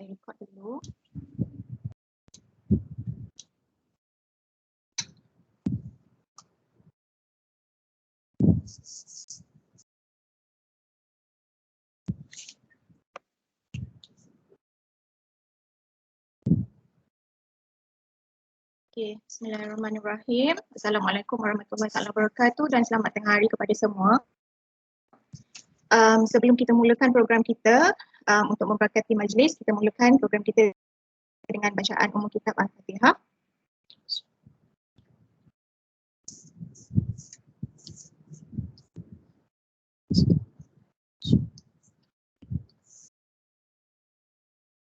Saya record dulu. Okay, Bismillahirrahmanirrahim. Assalamualaikum warahmatullahi wabarakatuh dan selamat tengah hari kepada semua. Sebelum kita mulakan program kita, untuk memberkati majlis, kita mulakan program kita dengan bacaan umum kitab Al-Fatihah.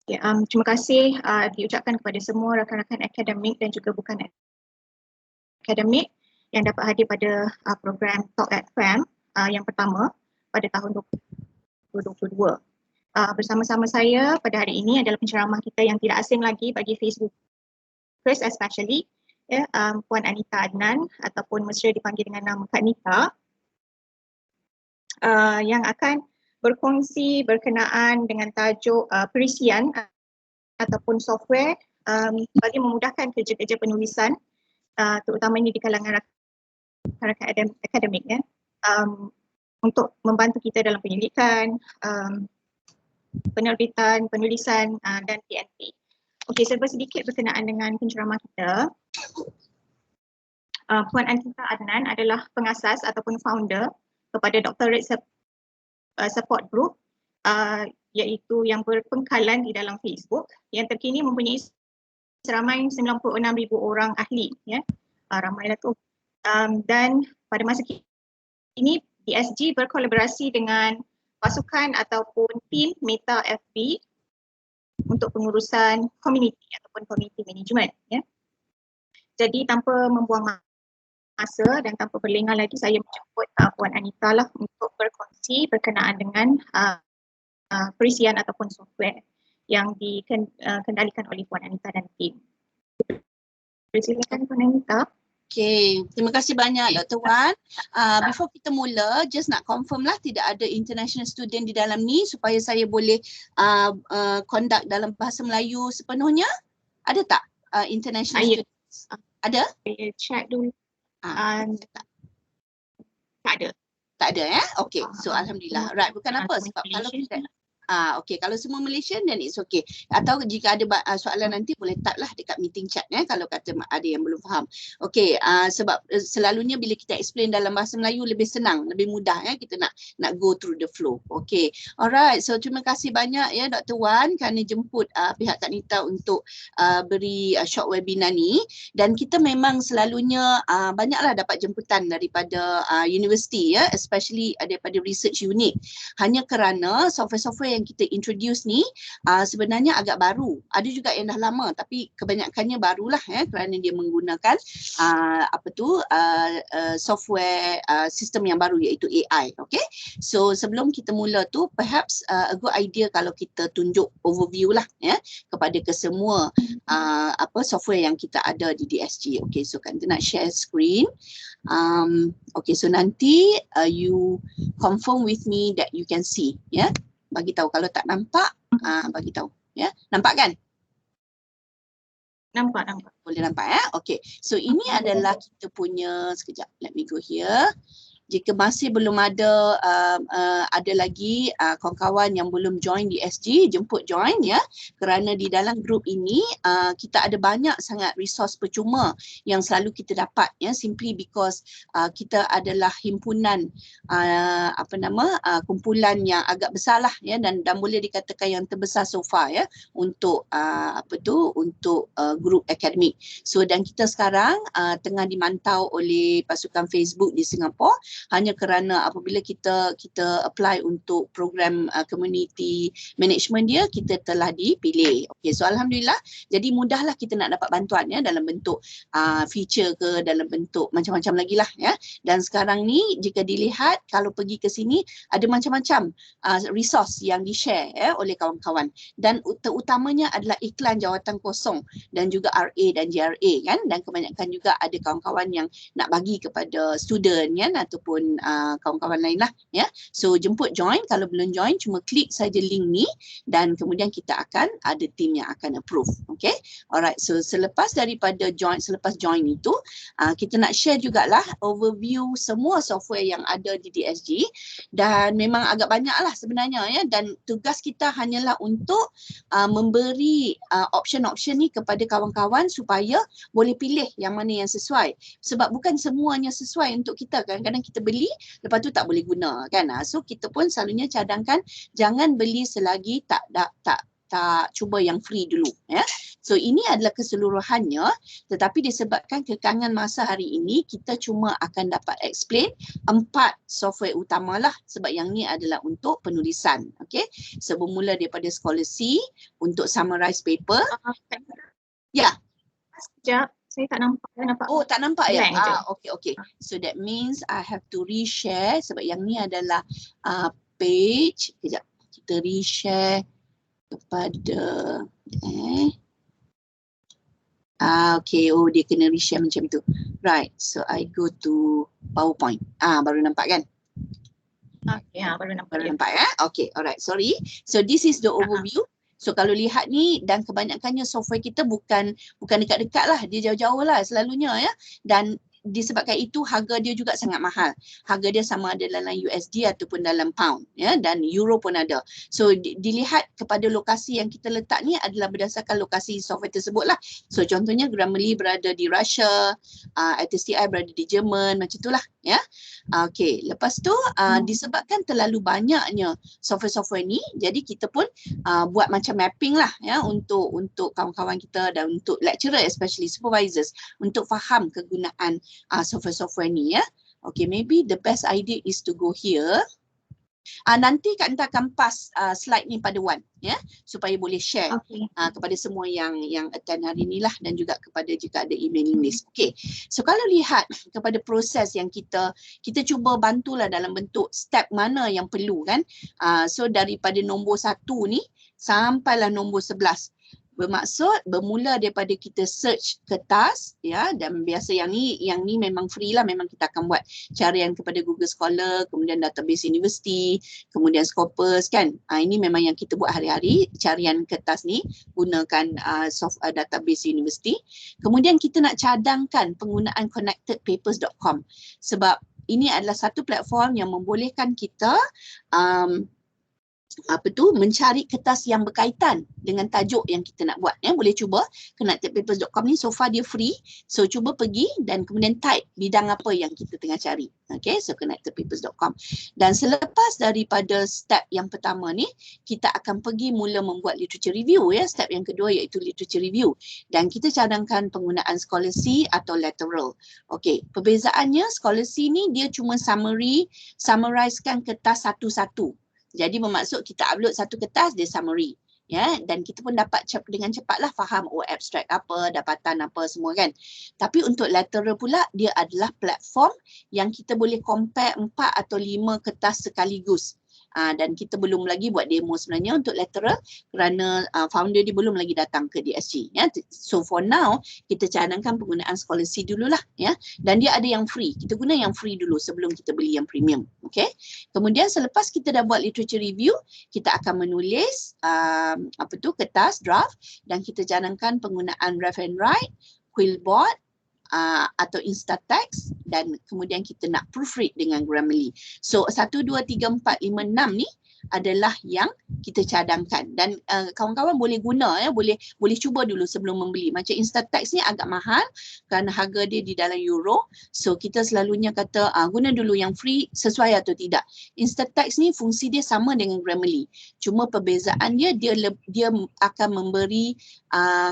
Okay, terima kasih diucapkan kepada semua rakan-rakan akademik dan juga bukan akademik yang dapat hadir pada program Talk at FAM yang pertama pada tahun 2022. Bersama-sama saya pada hari ini adalah penceramah kita yang tidak asing lagi bagi Facebook first especially, Puan Anita Adnan ataupun mesra dipanggil dengan nama Kak Nita, yang akan berkongsi berkenaan dengan tajuk perisian ataupun software bagi memudahkan kerja-kerja penulisan, terutamanya di kalangan rakan-rakan akademik, untuk membantu kita dalam penyelidikan, penerbitan, penulisan dan PNP. Okey, serba sedikit berkenaan dengan penceramah kita. Puan Anita Adnan adalah pengasas ataupun founder kepada Doctorate Support Group, iaitu yang berpengkalan di dalam Facebook, yang terkini mempunyai seramai 96,000 orang ahli, ramailah tu. Dan pada masa kini DSG berkolaborasi dengan pasukan ataupun tim Meta FB untuk pengurusan community ataupun community management. Jadi tanpa membuang masa dan tanpa berlengah lagi, saya menjemput Puan Anita lah untuk berkongsi berkenaan dengan perisian ataupun software yang dikendalikan oleh Puan Anita dan tim. Silakan Puan Anita. Okay, terima kasih banyak Dr. Wan. Before kita mula, just nak confirm lah tidak ada international student di dalam ni supaya saya boleh conduct dalam bahasa Melayu sepenuhnya. Ada tak international students? Ada? Saya check dulu. Tak ada. Tak ada Okay, so alhamdulillah. Right, bukan apa sebab kalau kita okay, kalau semua Malaysian then it's okay. Atau jika ada soalan nanti boleh type lah dekat meeting chat kalau kata ada yang belum faham. Okay, sebab selalunya bila kita explain dalam bahasa Melayu lebih senang, lebih mudah kita nak go through the flow. Okay, alright. So terima kasih banyak Dr. Wan kerana jemput pihak Kak Nita untuk beri short webinar ni, dan kita memang selalunya banyaklah dapat jemputan daripada universiti especially daripada research unit, hanya kerana software-software yang kita introduce ni sebenarnya agak baru. Ada juga yang dah lama tapi kebanyakannya barulah kerana dia menggunakan software sistem yang baru iaitu AI. Okay, so sebelum kita mula tu perhaps a good idea kalau kita tunjuk overview lah kepada kesemua software yang kita ada di DSG. Okay, so kita nak share screen. Okay, so nanti you confirm with me that you can see. Bagi tahu kalau tak nampak, bagi tahu. Nampak kan? Nampak. Boleh nampak Okay. So ini adalah kita punya, sekejap, let me go here. Jika masih belum ada lagi kawan-kawan yang belum join di SG, jemput join kerana di dalam grup ini kita ada banyak sangat resource percuma yang selalu kita dapat simply because kita adalah himpunan kumpulan yang agak besar lah dan boleh dikatakan yang terbesar so far untuk untuk grup akademik. So dan kita sekarang tengah dimantau oleh pasukan Facebook di Singapura, hanya kerana apabila kita apply untuk program community management dia, kita telah dipilih. Okay, so alhamdulillah, jadi mudahlah kita nak dapat bantuan dalam bentuk feature ke, dalam bentuk macam-macam lagi lah Dan sekarang ni jika dilihat, kalau pergi ke sini ada macam-macam resource yang di-share oleh kawan-kawan, dan terutamanya adalah iklan jawatan kosong dan juga RA dan JRA dan kebanyakan juga ada kawan-kawan yang nak bagi kepada student atau ataupun kawan-kawan lain lah ya. So jemput join, kalau belum join cuma klik saja link ni dan kemudian kita akan ada team yang akan approve. Okay, alright, so selepas join itu kita nak share jugalah overview semua software yang ada di DSG dan memang agak banyak lah sebenarnya ya, dan tugas kita hanyalah untuk memberi option-option ni kepada kawan-kawan supaya boleh pilih yang mana yang sesuai, sebab bukan semuanya sesuai untuk kita. Kadang-kadang kita beli lepas tu tak boleh guna kan. So kita pun selalunya cadangkan jangan beli selagi tak cuba yang free dulu ya. So ini adalah keseluruhannya, tetapi disebabkan kekangan masa hari ini kita cuma akan dapat explain 4 software utamalah, sebab yang ni adalah untuk penulisan. Okey, so bermula daripada Scholasy untuk summarize paper. Ya. Sekejap, saya tak nampak. Oh, tak nampak ya? Blank je. Okay. So that means I have to reshare sebab yang ni adalah page. Sekejap, kita reshare kepada okay, oh dia kena reshare macam tu. Right, so I go to PowerPoint. Baru nampak kan? Okay, baru nampak. Baru nampak ya? Okay, alright, sorry. So this is the overview. So kalau lihat ni, dan kebanyakannya software kita bukan dekat-dekat lah, dia jauh-jauh lah selalunya ya. Dan disebabkan itu harga dia juga sangat mahal. Harga dia sama ada dalam USD ataupun dalam pound ya, dan euro pun ada. So dilihat kepada lokasi yang kita letak ni adalah berdasarkan lokasi software tersebut lah. So contohnya Grammarly berada di Russia, ATSTI berada di Jerman, macam itulah ya. Okay, lepas tu disebabkan terlalu banyaknya software-software ni, jadi kita pun buat macam mapping lah ya untuk kawan-kawan kita dan untuk lecturer especially supervisors untuk faham kegunaan software-software ni ya. Okay, maybe the best idea is to go here. Nanti Kak Nita akan pass slide ni pada Wan ya, supaya boleh share kepada semua yang attend hari ni lah, dan juga kepada jika ada emailing list. Okay, so kalau lihat kepada proses yang kita cuba bantulah dalam bentuk step mana yang perlu kan. So daripada nombor 1 ni sampailah nombor 11. Bermaksud bermula daripada kita search kertas ya, dan biasa yang ni memang free lah, memang kita akan buat carian kepada Google Scholar, kemudian database university, kemudian Scopus kan. Ini memang yang kita buat hari-hari, carian kertas ni gunakan database university. Kemudian kita nak cadangkan penggunaan connectedpapers.com sebab ini adalah satu platform yang membolehkan kita mencari kertas yang berkaitan dengan tajuk yang kita nak buat ya. Boleh cuba connectedpapers.com ni, so far dia free, so cuba pergi dan kemudian type bidang apa yang kita tengah cari. Okay, so connectedpapers.com. Dan selepas daripada step yang pertama ni, kita akan pergi mula membuat literature review ya. Step yang kedua iaitu literature review, dan kita cadangkan penggunaan Scholasy atau Lateral. Okay, perbezaannya Scholasy ni dia cuma summarizekan kertas satu-satu. Jadi bermaksud kita upload satu kertas, dia summary ya, dan kita pun dapat dengan cepatlah faham abstract apa, dapatan apa semua kan. Tapi untuk Lateral pula, dia adalah platform yang kita boleh compare 4 atau 5 kertas sekaligus. Dan kita belum lagi buat demo sebenarnya untuk Lateral kerana founder dia belum lagi datang ke DSG ya. So for now kita cadangkan penggunaan Scholasy dululah ya, dan dia ada yang free. Kita guna yang free dulu sebelum kita beli yang premium. Okay, kemudian selepas kita dah buat literature review, kita akan menulis kertas draft, dan kita cadangkan penggunaan Rev and Write, Quillboard atau Instatext, dan kemudian kita nak proofread dengan Grammarly. So 1, 2, 3, 4, 5, 6 ni adalah yang kita cadangkan, dan kawan-kawan boleh guna ya, boleh cuba dulu sebelum membeli. Macam Instatext ni agak mahal kerana harga dia di dalam euro, so kita selalunya kata guna dulu yang free, sesuai atau tidak. Instatext ni fungsi dia sama dengan Grammarly, cuma perbezaan dia akan memberi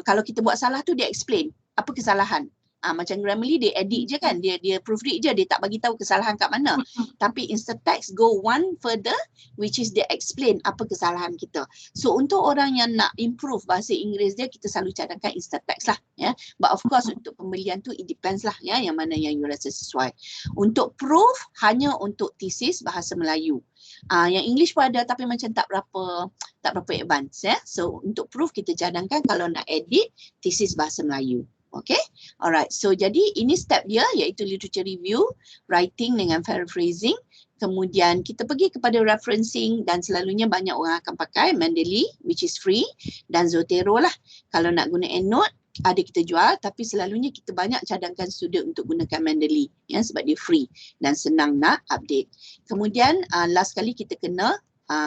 kalau kita buat salah tu dia explain apa kesalahan. Macam Grammarly dia edit je kan, dia proofread je, dia tak bagi tahu kesalahan kat mana. Tapi Instatext go one further, which is dia explain apa kesalahan kita. So untuk orang yang nak improve bahasa Inggeris dia, kita selalu cadangkan Instatext lah ya. But of course untuk pembelian tu it depends lah ya, yang mana yang you rasa sesuai. Untuk proof hanya untuk thesis bahasa Melayu. Yang English pun ada tapi macam tak berapa advance ya. So untuk proof kita cadangkan kalau nak edit thesis bahasa Melayu. Okay, alright. So jadi ini step dia iaitu literature review, writing dengan paraphrasing. Kemudian kita pergi kepada referencing dan selalunya banyak orang akan pakai Mendeley which is free dan Zotero lah. Kalau nak guna EndNote ada kita jual tapi selalunya kita banyak cadangkan student untuk gunakan Mendeley ya sebab dia free dan senang nak update. Kemudian last kali kita kena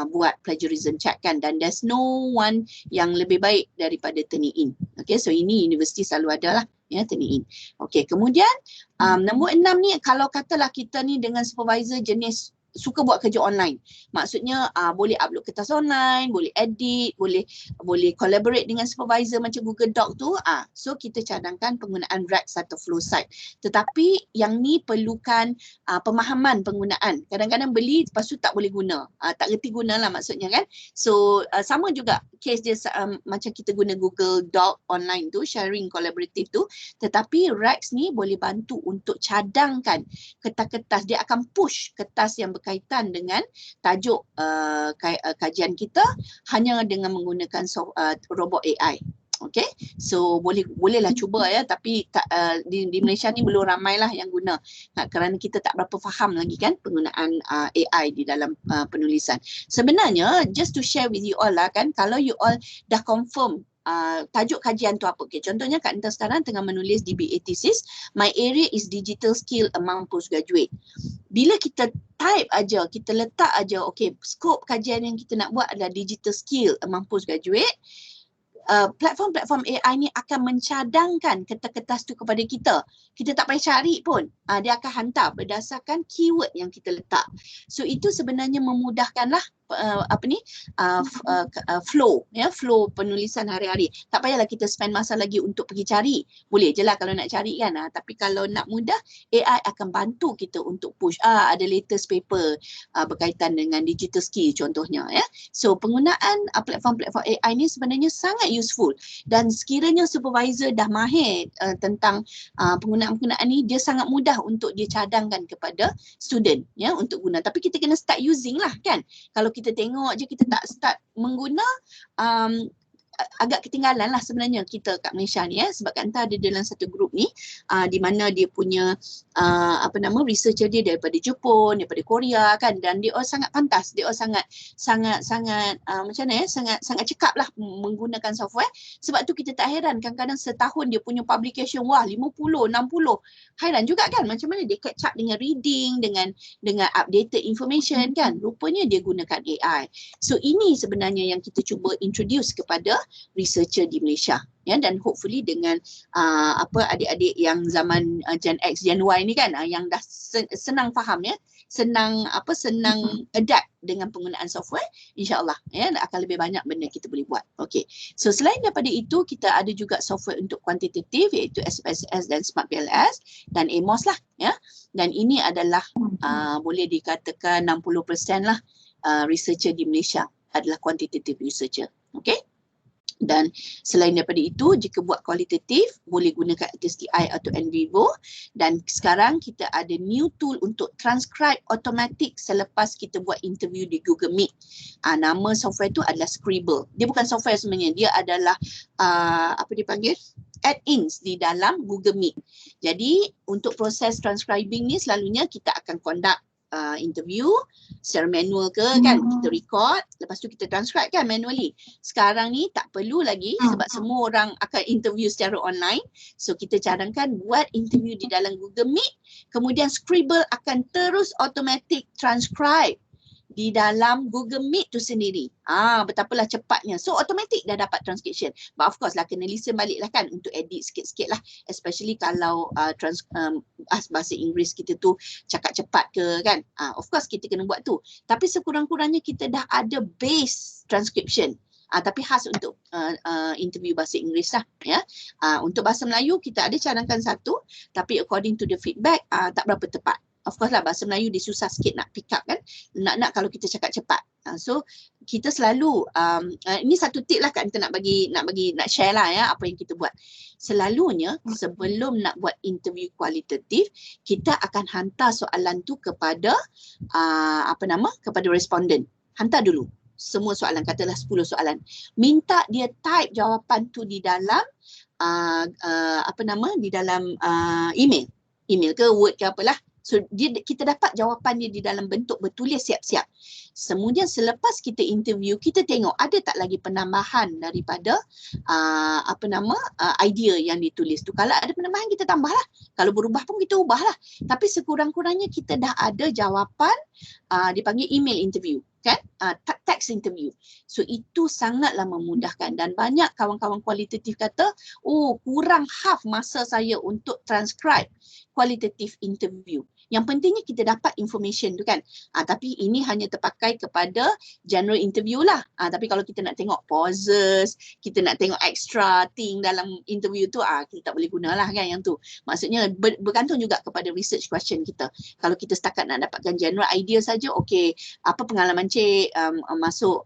buat plagiarism check kan dan there's no one yang lebih baik daripada Turnitin. Okay, so ini universiti selalu ada lah ya Turnitin. Okay, kemudian nombor 6 ni kalau katalah kita ni dengan supervisor jenis suka buat kerja online. Maksudnya boleh upload kertas online, boleh edit, boleh collaborate dengan supervisor macam Google Doc tu. So kita cadangkan penggunaan Rex atau Flowsite. Tetapi yang ni perlukan pemahaman penggunaan. Kadang-kadang beli lepas tu tak boleh guna. Tak reti guna lah maksudnya kan. So sama juga case dia macam kita guna Google Doc online tu, sharing collaborative tu. Tetapi Rex ni boleh bantu untuk cadangkan kertas-kertas. Dia akan push kertas yang berkaitan dengan tajuk kajian kita hanya dengan menggunakan robot AI. Okay, so bolehlah cuba ya tapi di Malaysia ni belum ramai lah yang guna kerana kita tak berapa faham lagi kan penggunaan AI di dalam penulisan. Sebenarnya just to share with you all lah kan, kalau you all dah confirm tajuk kajian tu apa. Okay, contohnya Kak Nita sekarang tengah menulis DBA thesis, my area is digital skill among postgraduate. Bila kita type aja, kita letak aja, okay, skop kajian yang kita nak buat adalah digital skill among postgraduate, platform-platform AI ni akan mencadangkan kertas-kertas tu kepada kita. Kita tak payah cari pun. Dia akan hantar berdasarkan keyword yang kita letak. So itu sebenarnya memudahkanlah flow penulisan hari-hari. Tak payahlah kita spend masa lagi untuk pergi cari. Boleh je lah kalau nak cari kan. Tapi kalau nak mudah, AI akan bantu kita untuk push. Ada latest paper berkaitan dengan digital skill contohnya ya. So penggunaan platform-platform AI ni sebenarnya sangat useful dan sekiranya supervisor dah mahir tentang penggunaan-penggunaan ni, dia sangat mudah untuk dia cadangkan kepada student ya untuk guna. Tapi kita kena start using lah kan. Kalau kita tengok je kita tak start mengguna, agak ketinggalan lah sebenarnya kita kat Malaysia ni sebab Kak Nita ada dalam satu grup ni di mana dia punya researcher dia daripada Jepun, daripada Korea kan, dan dia orang sangat pantas, dia orang sangat macam mana sangat cekap lah menggunakan software. Sebab tu kita tak heran kadang-kadang setahun dia punya publication 50, 60, heran juga kan macam mana dia catch up dengan reading, dengan updated information kan. Rupanya dia gunakan AI. So ini sebenarnya yang kita cuba introduce kepada researcher di Malaysia ya, dan hopefully dengan adik-adik yang zaman Gen X, Gen Y ni kan yang dah senang faham ya, senang adapt dengan penggunaan software, insya-Allah ya akan lebih banyak benda kita boleh buat. Okey. So selain daripada itu kita ada juga software untuk kuantitatif iaitu SPSS dan Smart PLS dan AMOS lah ya. Dan ini adalah boleh dikatakan 60% lah researcher di Malaysia adalah quantitative researcher. Okey. Dan selain daripada itu, jika buat kualitatif boleh gunakan XTI atau NVivo, dan sekarang kita ada new tool untuk transcribe automatic selepas kita buat interview di Google Meet. Nama software tu adalah Scribble. Dia bukan software sebenarnya, dia adalah add-ins di dalam Google Meet. Jadi untuk proses transcribing ni selalunya kita akan conduct interview secara manual ke kan, kita record lepas tu kita transcribe kan manually. Sekarang ni tak perlu lagi sebab semua orang akan interview secara online. So kita cadangkan buat interview di dalam Google Meet, kemudian Scribble akan terus automatic transcribe di dalam Google Meet tu sendiri. Betapalah cepatnya. So automatic dah dapat transcription. But of course lah kena listen balik lah kan untuk edit sikit-sikit lah. Especially kalau bahasa Inggeris kita tu cakap cepat ke kan. Of course kita kena buat tu. Tapi sekurang-kurangnya kita dah ada base transcription. Tapi khas untuk interview bahasa Inggeris lah ya. Untuk bahasa Melayu kita ada cadangkan satu, tapi according to the feedback tak berapa tepat. Of course lah bahasa Melayu dia susah sikit nak pick up kan. Nak kalau kita cakap cepat. So kita selalu ini satu tip lah Kak kita nak share lah ya apa yang kita buat. Selalunya sebelum nak buat interview kualitatif, kita akan hantar soalan tu kepada kepada responden. Hantar dulu semua soalan, katalah 10 soalan. Minta dia type jawapan tu di dalam di dalam email ke Word ke apalah. So kita dapat jawapan dia di dalam bentuk bertulis siap-siap. Kemudian selepas kita interview, kita tengok ada tak lagi penambahan daripada idea yang ditulis tu. Kalau ada penambahan kita tambahlah. Kalau berubah pun kita ubahlah. Tapi sekurang-kurangnya kita dah ada jawapan dipanggil email interview, kan? Text interview. So itu sangatlah memudahkan dan banyak kawan-kawan kualitatif kata, oh kurang half masa saya untuk transcribe qualitative interview. Yang pentingnya kita dapat information tu kan. Tapi ini hanya terpakai kepada general interview lah. Tapi kalau kita nak tengok pauses, kita nak tengok extra thing dalam interview tu, kita tak boleh gunalah kan yang tu. Maksudnya bergantung juga kepada research question kita. Kalau kita setakat nak dapatkan general idea saja, okey, apa pengalaman cik masuk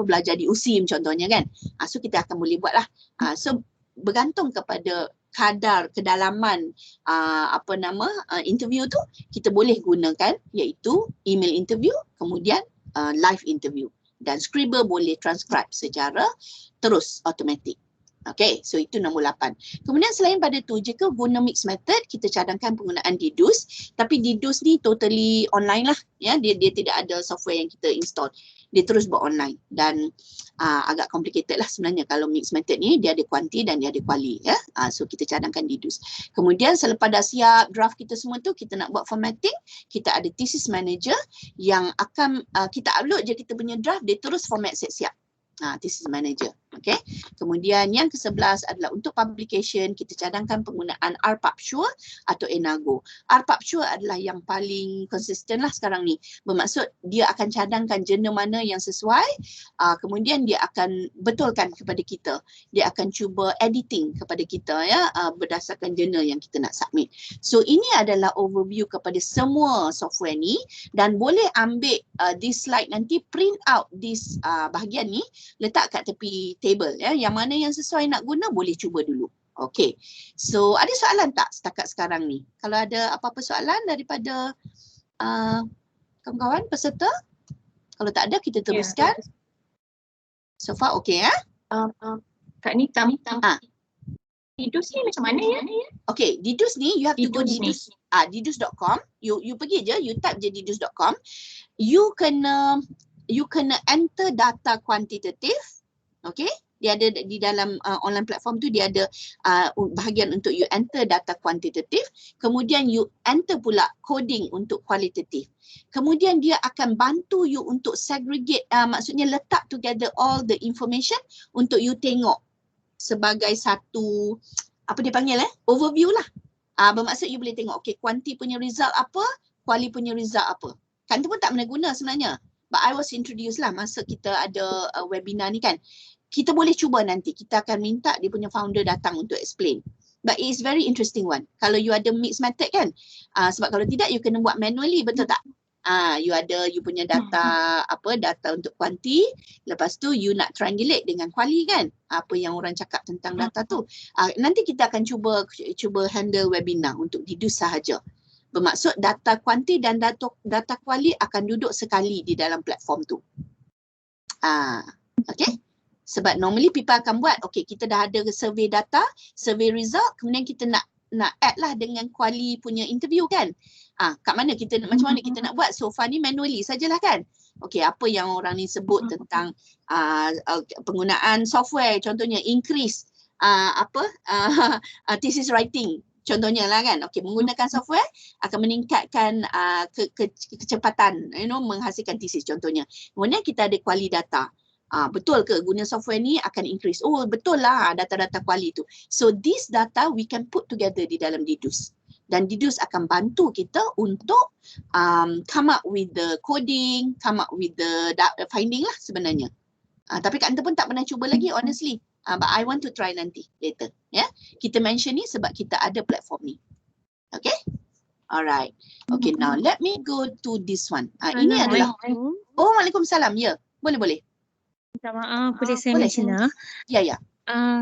belajar di USIM contohnya kan. So kita akan boleh buat lah. So bergantung kepada kadar kedalaman interview tu kita boleh gunakan, iaitu email interview, kemudian live interview, dan Scribble boleh transcribe secara terus automatik. Okay, so itu nombor 8. Kemudian selain pada tu, jika guna mixed method, kita cadangkan penggunaan Didus. Tapi Didus ni totally online lah. Ya, dia tidak ada software yang kita install. Dia terus buat online. Dan agak complicated lah sebenarnya. Kalau mixed method ni, dia ada kuanti dan dia ada kuali. Ya? So kita cadangkan Didus. Kemudian selepas dah siap draft kita semua tu, kita nak buat formatting. Kita ada thesis manager yang akan kita upload je kita punya draft, dia terus format siap-siap. Thesis manager. Okay. Kemudian yang ke-11 adalah untuk publication, kita cadangkan penggunaan RPubSure atau Enago. RPubSure adalah yang paling konsisten lah sekarang ni. Bermaksud dia akan cadangkan jurnal mana yang sesuai, kemudian dia akan betulkan kepada kita. Dia akan cuba editing kepada kita ya, berdasarkan jurnal yang kita nak submit. So ini adalah overview kepada semua software ni, dan boleh ambil this slide nanti, print out this bahagian ni, letak kat tepi table ya, yang mana yang sesuai nak guna boleh cuba dulu. Okey. So ada soalan tak setakat sekarang ni? Kalau ada apa-apa soalan daripada kawan-kawan peserta? Kalau tak ada kita teruskan. So far okey ya? Kak Nita, Didus ni macam mana ya? Okay, Didus ni you have to go Didus. Didus.com. You pergi je, you type je Didus.com. You kena enter data kuantitatif. Okay, dia ada di dalam online platform tu, dia ada bahagian untuk you enter data kuantitatif, kemudian you enter pula coding untuk kualitatif. Kemudian dia akan bantu you untuk segregate, maksudnya letak together all the information untuk you tengok sebagai satu, apa dia panggil overview lah. Bermaksud you boleh tengok, okay, kuanti punya result apa, kuali punya result apa. Kan tu pun tak pernah guna sebenarnya. But I was introduced lah masa kita ada webinar ni kan. Kita boleh cuba nanti, kita akan minta dia punya founder datang untuk explain. But it is very interesting one. Kalau you ada mixed method kan, sebab kalau tidak you kena buat manually, betul tak? You ada you punya data, data untuk kuanti, lepas tu you nak triangulate dengan kuali kan, apa yang orang cakap tentang data tu. Nanti kita akan cuba handle webinar untuk Didus sahaja. Bermaksud data kuanti dan data kuali akan duduk sekali di dalam platform tu. Okay. Sebab normally people akan buat, okay, kita dah ada survey data, survey result, kemudian kita nak add lah dengan kuali punya interview kan. Kat mana kita, macam mana kita nak buat? So far ni manually sajalah kan. Okay, apa yang orang ni sebut tentang penggunaan software, contohnya increase thesis writing. Contohnya lah kan, okay, menggunakan software akan meningkatkan kecepatan, menghasilkan thesis contohnya. Kemudian kita ada kuali data. Betul ke guna software ni akan increase? Oh betul lah data-data kuali tu. So this data we can put together di dalam Didus. Dan Didus akan bantu kita untuk come up with the coding, come up with the finding lah sebenarnya. Tapi Kak Anta pun tak pernah cuba lagi honestly. But I want to try nanti later. Yeah? Kita mention ni sebab kita ada platform ni. Okay? Alright. Okay, now let me go to this one. Ini adalah. Oh, Waalaikumsalam. Ya, boleh. Minta maaf, boleh saya mention lah? Ya.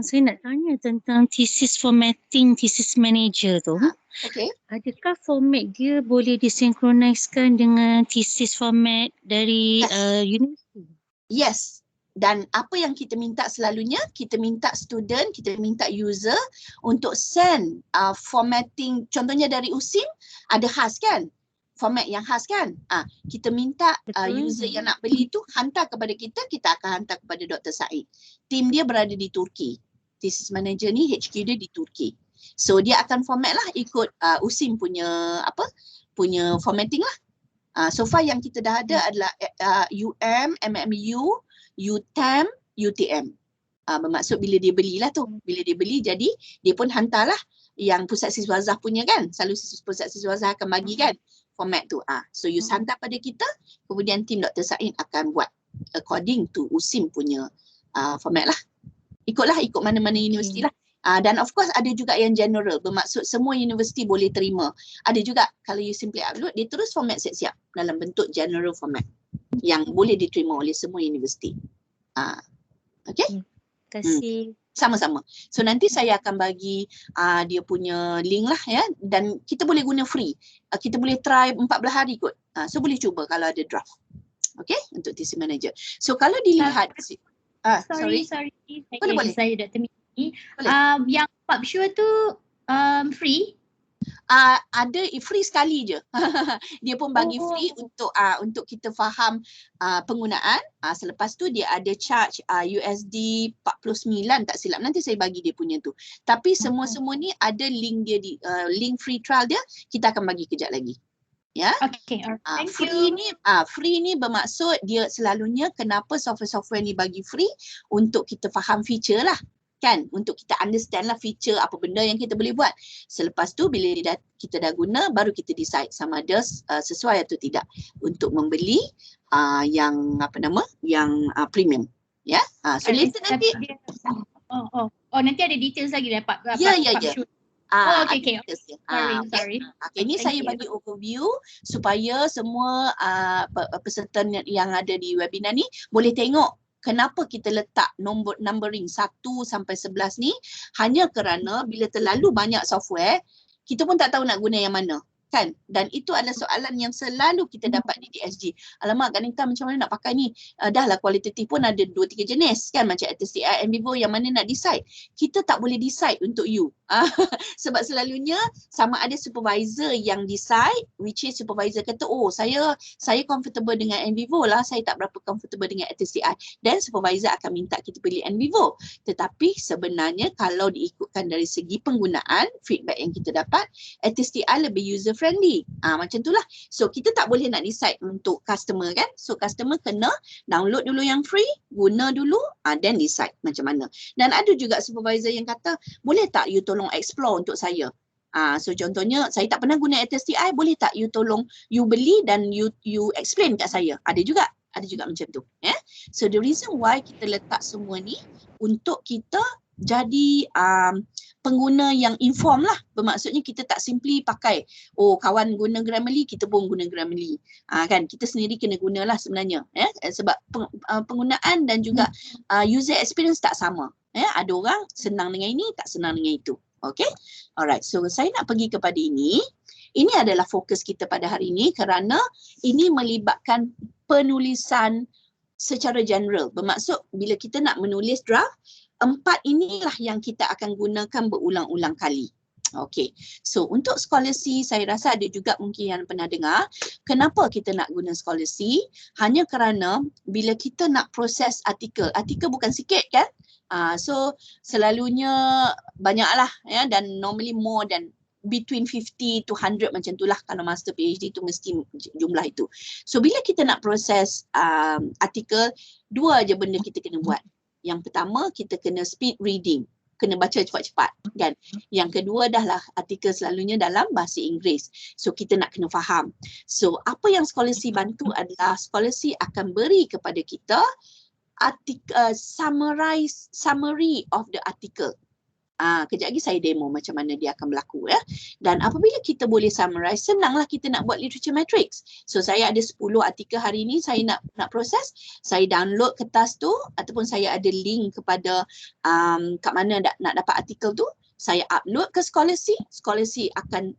Saya nak tanya tentang thesis formatting, thesis manager tu. Okay. Adakah format dia boleh disinkroniskan dengan thesis format dari universiti? Yes. Dan apa yang kita minta selalunya, kita minta student, kita minta user untuk send formatting, contohnya dari USIM ada khas kan, format yang khas kan. Kita minta user yang nak beli tu hantar kepada kita, kita akan hantar kepada Dr. Said. Tim dia berada di Turki. Thesis manager ni HQ dia di Turki. So dia akan format lah ikut USIM punya punya formatting lah. So far yang kita dah ada adalah MMU, UTM, UTM. Bermaksud bila dia belilah tu. Bila dia beli jadi dia pun hantarlah yang pusat siswazah punya kan. Selalu pusat siswazah akan bagi kan format tu. So you hantar pada kita, kemudian tim Dr. Said akan buat according to USIM punya format lah. Ikut mana-mana universiti lah. Dan of course ada juga yang general, bermaksud semua universiti boleh terima. Ada juga kalau you simply upload, dia terus format siap-siap dalam bentuk general format yang boleh diterima oleh semua universiti. Okay? Terima kasih. Sama-sama. So nanti saya akan bagi dia punya link lah ya, dan kita boleh guna free. Kita boleh try 14 hari kot. So boleh cuba kalau ada draft. Okay? Untuk thesis manager. So kalau dilihat sorry. Boleh. Saya Dr. Miki. Yang PubSure tu free? Ada free sekali je. Dia pun bagi free untuk kita faham penggunaan. Selepas tu dia ada charge USD 49 tak silap. Nanti saya bagi dia punya tu. Tapi semua ni ada link dia di link free trial dia, kita akan bagi kejap lagi. Ya. Okay, thank you. Free ni bermaksud dia selalunya kenapa software-software ni bagi free, untuk kita faham feature lah. Kan, untuk kita understand lah feature apa benda yang kita boleh buat. Selepas tu bila kita dah guna, baru kita decide sama ada sesuai atau tidak untuk membeli yang premium. Ya. So later nanti nanti ada details lagi dapat. Ya. Okay. Sorry. Ini saya bagi overview supaya semua peserta yang ada di webinar ni boleh tengok kenapa kita letak numbering 1 sampai 11 ni, hanya kerana bila terlalu banyak software, kita pun tak tahu nak guna yang mana. Kan? Dan itu adalah soalan yang selalu kita dapat di DSG. Alamak, Ganinta macam mana nak pakai ni? Dah lah kualitatif pun ada 2-3 jenis kan, macam ATSTI, NVivo, yang mana nak decide? Kita tak boleh decide untuk you. Sebab selalunya sama ada supervisor yang decide, which is supervisor kata, saya comfortable dengan NVivo lah, saya tak berapa comfortable dengan ATSTI. Dan supervisor akan minta kita pilih NVivo. Tetapi sebenarnya kalau diikutkan dari segi penggunaan, feedback yang kita dapat, ATSTI lebih user friendly. Macam itulah. So kita tak boleh nak decide untuk customer kan. So customer kena download dulu yang free, guna dulu, then decide macam mana. Dan ada juga supervisor yang kata, boleh tak you tolong explore untuk saya? So contohnya saya tak pernah guna ATSTI, boleh tak you tolong you beli dan you explain kat saya? Ada juga macam tu. So the reason why kita letak semua ni untuk kita jadi pengguna yang inform lah. Bermaksudnya kita tak simply pakai, kawan guna Grammarly, kita pun guna Grammarly. Kan, kita sendiri kena gunalah sebenarnya. Sebab penggunaan dan juga user experience tak sama. Ada orang senang dengan ini, tak senang dengan itu. Okay, alright. So saya nak pergi kepada ini. Ini adalah fokus kita pada hari ini kerana ini melibatkan penulisan secara general. Bermaksud bila kita nak menulis draft, 4 inilah yang kita akan gunakan berulang-ulang kali. Okay, so untuk scholarship saya rasa ada juga mungkin yang pernah dengar kenapa kita nak guna scholarship, hanya kerana bila kita nak proses artikel bukan sikit kan, so selalunya banyaklah ya, dan normally more than between 50 to 100 macam itulah kalau master PhD tu mesti jumlah itu. So bila kita nak proses artikel, 2 je benda kita kena buat. Yang pertama, kita kena speed reading, kena baca cepat-cepat kan. Yang kedua dah artikel selalunya dalam bahasa Inggeris. So kita nak kena faham. So apa yang scholarship bantu adalah scholarship akan beri kepada kita summary of the article. Kejap lagi saya demo macam mana dia akan berlaku ya. Dan apabila kita boleh summarize, senanglah kita nak buat literature matrix. So saya ada 10 artikel hari ini saya nak proses, saya download kertas tu ataupun saya ada link kepada kat mana nak dapat artikel tu, saya upload ke scholarship akan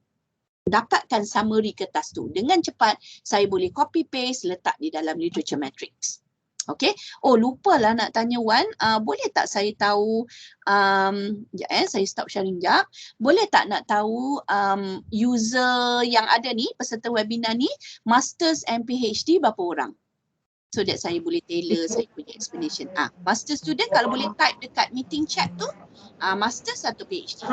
dapatkan summary kertas tu. Dengan cepat saya boleh copy paste letak di dalam literature matrix. Okay. Oh, lupalah nak tanya Wan. Boleh tak saya tahu, saya stop sharing jap. Boleh tak nak tahu user yang ada ni, peserta webinar ni, Masters and PhD berapa orang? So that saya boleh tailor saya punya explanation. Master student kalau boleh type dekat meeting chat tu, Masters atau PhD?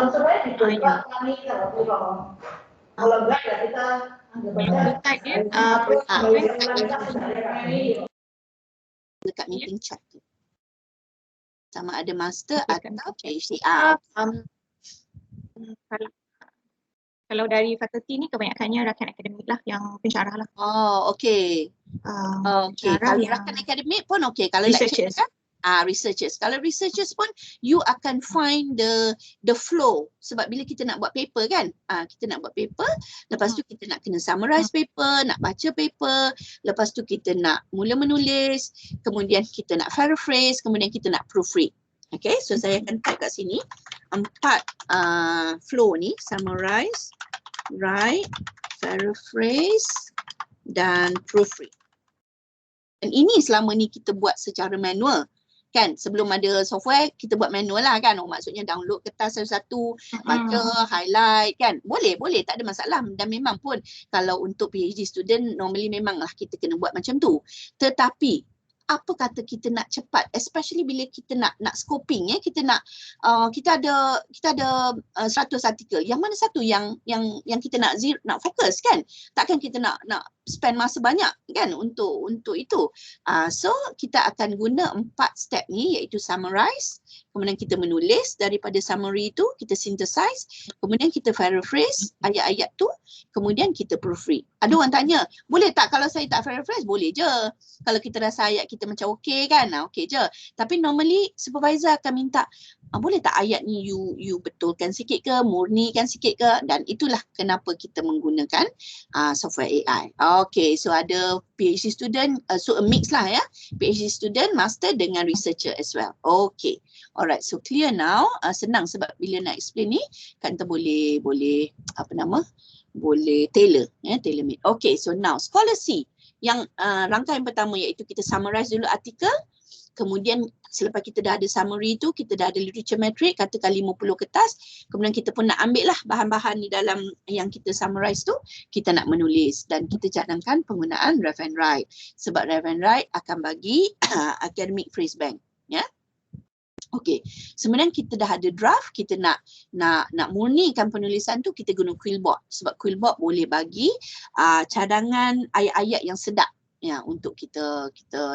Dekat meeting chat tu. Sama ada master atau PhD. Kalau dari fakulti ni kebanyakannya rakan akademik lah yang pensyarah lah. Oh, okey. Okey, kalau rakan akademik pun okey. Kalau researchers. Researchers. Kalau researchers pun you akan find the flow. Sebab bila kita nak buat paper kan, kita nak buat paper, lepas tu kita nak kena summarize paper, nak baca paper, lepas tu kita nak mula menulis, kemudian kita nak paraphrase, kemudian kita nak proofread. Okay, so saya akan type kat sini 4 flow ni, summarize, write, paraphrase dan proofread. Dan ini selama ni kita buat secara manual. Kan, sebelum ada software, kita buat manual lah kan. Maksudnya download kertas satu-satu, baca, highlight kan. Boleh, tak ada masalah. Dan memang pun kalau untuk PhD student, normally memanglah kita kena buat macam tu. Tetapi, apa kata kita nak cepat, especially bila kita nak scoping ya, kita ada 100 artikel. Yang mana satu yang kita nak fokus kan? Takkan kita nak spend masa banyak kan untuk itu. So kita akan guna 4 step ni, iaitu summarize, kemudian kita menulis daripada summary itu, kita synthesize, kemudian kita paraphrase ayat-ayat tu, kemudian kita proofread. Ada orang tanya, boleh tak kalau saya tak paraphrase? Boleh je. Kalau kita rasa ayat kita macam okey kan, okey je. Tapi normally supervisor akan minta, boleh tak ayat ni you betulkan sikit ke, murnikan sikit ke, dan itulah kenapa kita menggunakan software AI. Okay, so ada PhD student, so a mix lah ya, PhD student, master dengan researcher as well. Okay, alright, so clear now. Senang sebab bila nak explain ni, kan kita boleh tailor, tailor made. Okay, so now scholarcy. Yang rangkaian pertama iaitu kita summarize dulu artikel, kemudian selepas kita dah ada summary tu, kita dah ada literature metric, katakan 50 kertas, kemudian kita pun nak ambil lah bahan-bahan di dalam yang kita summarize tu, kita nak menulis dan kita cadangkan penggunaan Rev and Write. Sebab Rev and Write akan bagi academic phrase bank. Ya. Okey, sebenarnya kita dah ada draft, kita nak murnikan penulisan tu, kita guna Quillbot. Sebab Quillbot boleh bagi cadangan ayat-ayat yang sedap ya untuk kita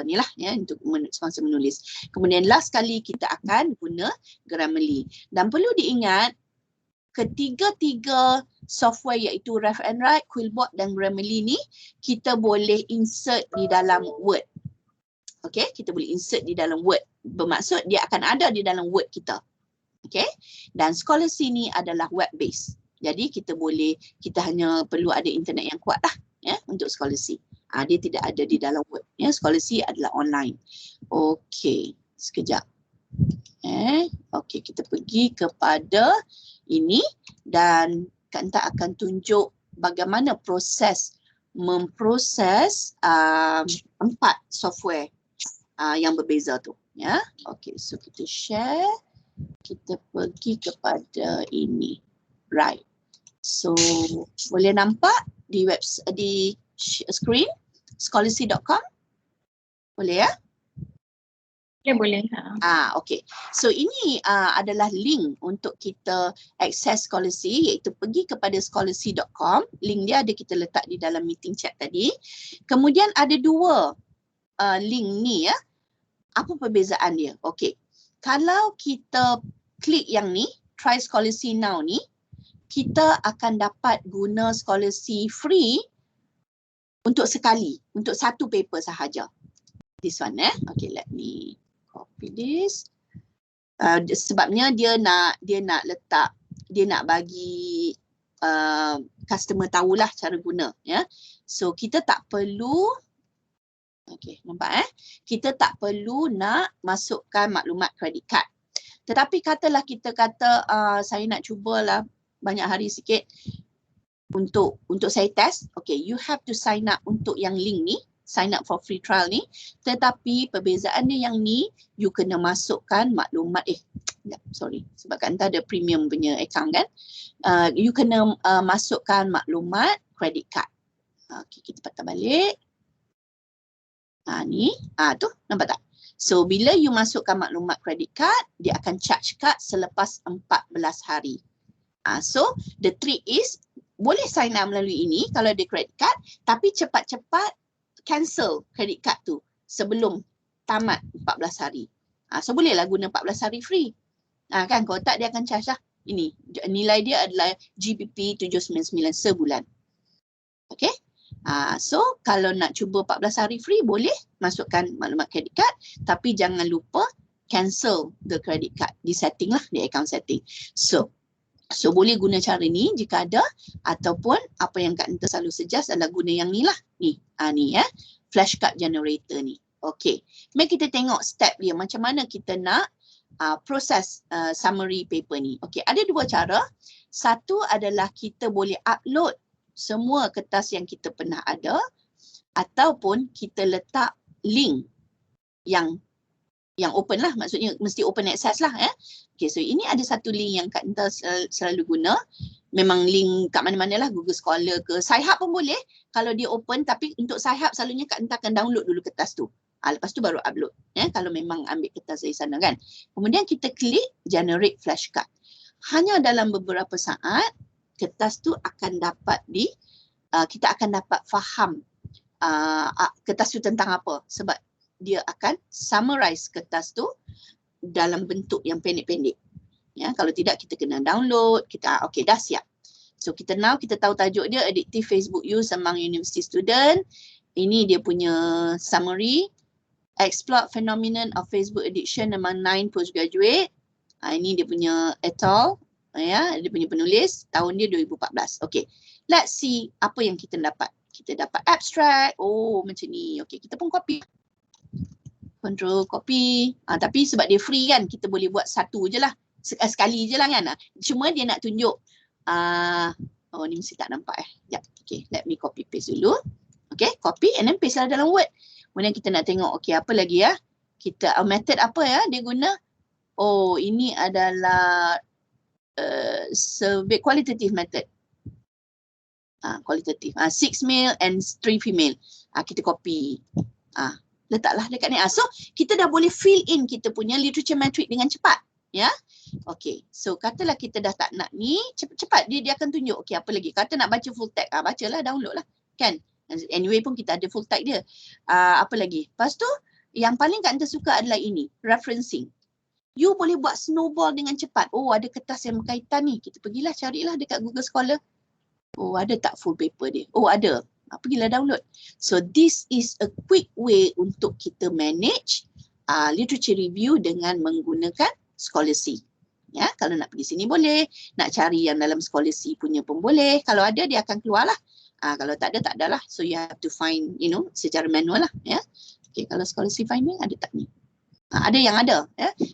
ni lah ya, untuk semasa menulis. Kemudian last kali kita akan guna Grammarly. Dan perlu diingat ketiga-tiga software iaitu Rev and Write, Quillbot dan Grammarly ni kita boleh insert di dalam Word. Okay, kita boleh insert di dalam Word. Bermaksud dia akan ada di dalam Word kita. Okay, dan Scholarcy ni adalah web based. Jadi kita hanya perlu ada internet yang kuat lah ya untuk Scholarcy. Dia tidak ada di dalam Word. Ya, Scholarcy adalah online. Okay, sekejap. Okay, kita pergi kepada ini dan Kanta akan tunjuk bagaimana proses memproses 4 software yang berbeza tu. Ya, okay, so kita share, kita pergi kepada ini, right? So boleh nampak di screen scholarcy.com, boleh ya? Boleh. Okay. So ini adalah link untuk kita akses Scholarcy, iaitu pergi kepada scholarcy.com. Link dia ada kita letak di dalam meeting chat tadi. Kemudian ada 2 link ni ya. Apa perbezaan dia? Okay. Kalau kita klik yang ni, try Scholarcy now ni, kita akan dapat guna Scholarcy free untuk sekali, untuk 1 paper sahaja. This one Okay, let me copy this. Sebabnya dia nak letak, dia nak bagi customer tahulah cara guna ya. So kita tak perlu, okay, nampak kita tak perlu nak masukkan maklumat kredit kad. Tetapi katalah kita kata saya nak cubalah banyak hari sikit untuk saya test. Okay, you have to sign up untuk yang link ni. sign up for free trial ni. Tetapi perbezaannya yang ni, you kena masukkan maklumat, sebab Kak ada premium punya account kan. You kena masukkan maklumat credit card. Okay, kita patah balik. Ni, tu nampak tak? So bila you masukkan maklumat credit card, dia akan charge card selepas 14 hari. So the trick is, boleh sign up melalui ini kalau ada credit card, tapi cepat-cepat cancel credit card tu sebelum tamat 14 hari. So bolehlah guna 14 hari free. Kan, kalau tak dia akan charge lah. Ini, nilai dia adalah GBP 799 sebulan. Okay. So kalau nak cuba 14 hari free, boleh masukkan maklumat credit card, tapi jangan lupa cancel the credit card. Di setting lah, di account setting. So boleh guna cara ni jika ada, ataupun apa yang Kak Nita selalu suggest adalah guna yang ni lah. Ni flashcard generator ni. Okay, mari kita tengok step dia macam mana kita nak proses summary paper ni. Okay, ada dua cara. Satu adalah kita boleh upload semua kertas yang kita pernah ada, ataupun kita letak link yang open lah, maksudnya mesti open access lah. Okay, so ini ada satu link yang Kak Nita selalu guna. Memang link kat mana-mana lah, Google Scholar ke, Sci-Hub pun boleh kalau dia open, tapi untuk Sci-Hub selalunya Kak Nita akan download dulu kertas tu. Lepas tu baru upload, kalau memang ambil kertas dari sana kan. Kemudian kita klik generate flashcard. Hanya dalam beberapa saat, kertas tu akan dapat kita akan dapat faham kertas tu tentang apa, sebab dia akan summarize kertas tu dalam bentuk yang pendek-pendek. Kalau tidak kita kena download, okay, dah siap. So kita tahu tajuk dia, addictive Facebook use among university student. Ini dia punya summary, explore phenomenon of Facebook addiction among 9 postgraduate. Ini dia punya et al. Dia punya penulis, tahun dia 2014. Okay, let's see apa yang kita dapat. Kita dapat abstract, macam ni. Okay, kita pun copy. Control copy. Tapi sebab dia free kan, kita boleh buat satu je lah. Sekali je lah kan. Cuma dia nak tunjuk. Ni mesti tak nampak Okay, let me copy paste dulu. Okay, copy and then paste lah dalam Word. Kemudian kita nak tengok, okay, apa lagi kita method apa dia guna. Ini adalah survey qualitative method. Qualitative. 6 male and 3 female. Kita copy. Letaklah dekat ni. So kita dah boleh fill in kita punya literature metric dengan cepat. Okay. So katalah kita dah tak nak ni, cepat dia akan tunjuk. Okay, apa lagi? Kata nak baca full text. Bacalah, download lah. Kan? Anyway pun kita ada full text dia. Apa lagi? Lepas tu yang paling Kak Nita suka adalah ini, referencing. You boleh buat snowball dengan cepat. Ada kertas yang berkaitan ni. Kita pergilah carilah dekat Google Scholar. Ada tak full paper dia? Ada. Pergilah download. So this is a quick way untuk kita manage literature review dengan menggunakan Scholastic. Kalau nak pergi sini boleh. Nak cari yang dalam Scholastic punya pun boleh. Kalau ada dia akan keluar lah. Kalau tak ada, tak adalah. So you have to find, secara manual lah. Okay, kalau Scholastic Finder ada tak ni? Ada yang ada.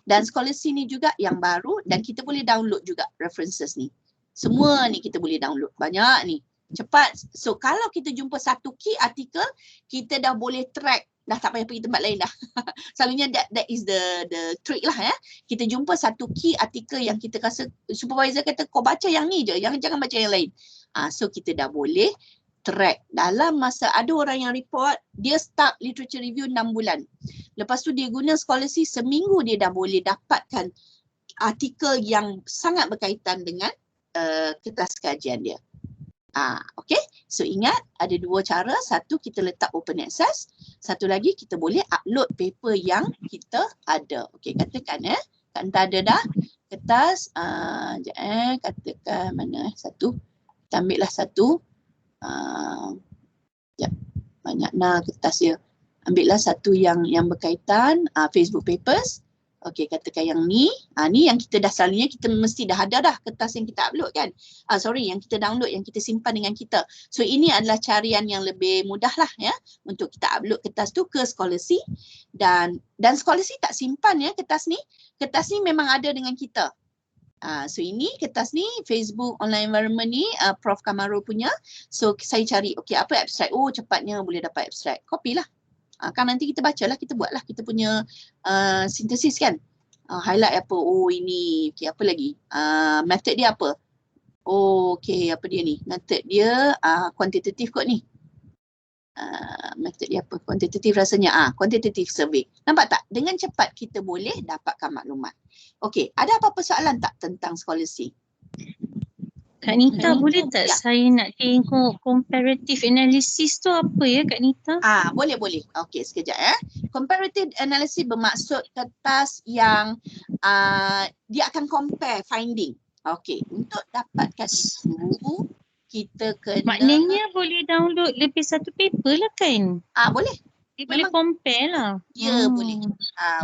Dan Scholastic ni juga yang baru, dan kita boleh download juga references ni. Semua ni kita boleh download. Banyak ni. Cepat. So kalau kita jumpa satu key artikel, kita dah boleh track. Dah tak payah pergi tempat lain dah. Selalunya that is the trick lah. Kita jumpa satu key artikel yang kita rasa supervisor kata kau baca yang ni je, jangan baca yang lain. So kita dah boleh track. Dalam masa ada orang yang report, dia start literature review 6 bulan. Lepas tu dia guna Scholastic, seminggu dia dah boleh dapatkan artikel yang sangat berkaitan dengan kertas kajian dia. Okay, so ingat ada dua cara. Satu kita letak open access, satu lagi kita boleh upload paper yang kita ada. Okay, katakan Kak Nita ada dah kertas, katakan mana satu, kita ambil lah satu. Banyak kertas dia. Ambillah satu yang berkaitan Facebook papers. Okey, katakan yang ni. Ni yang kita dah selalunya kita mesti dah ada dah kertas yang kita upload kan. Yang kita download, yang kita simpan dengan kita. So ini adalah carian yang lebih mudah lah untuk kita upload kertas tu ke Scholastic. Dan Scholastic tak simpan kertas ni. Kertas ni memang ada dengan kita. So ini kertas ni, Facebook Online Environment ni, Prof Kamaro punya. So saya cari, okay, apa abstract? Oh, cepatnya boleh dapat abstract. Copy lah. Kan nanti kita baca lah, kita buat lah kita punya sintesis kan. Highlight apa? Oh ini, okay, apa lagi? Method dia apa? Oh, okay, apa dia ni? Method dia kuantitatif kot ni. Method dia apa? Kuantitatif rasanya. Kuantitatif survey. Nampak tak? Dengan cepat kita boleh dapatkan maklumat. Okey, ada apa-apa soalan tak tentang scholarship? Kak Nita, boleh tak saya nak tengok comparative analysis tu apa ya Kak Nita? Boleh. Okey, sekejap ya. Comparative analysis bermaksud kertas yang dia akan compare finding. Okey, untuk dapatkan itu kita kena Maknanya boleh download lebih satu paper lah kan? boleh. Dia boleh compare lah. Ya, boleh.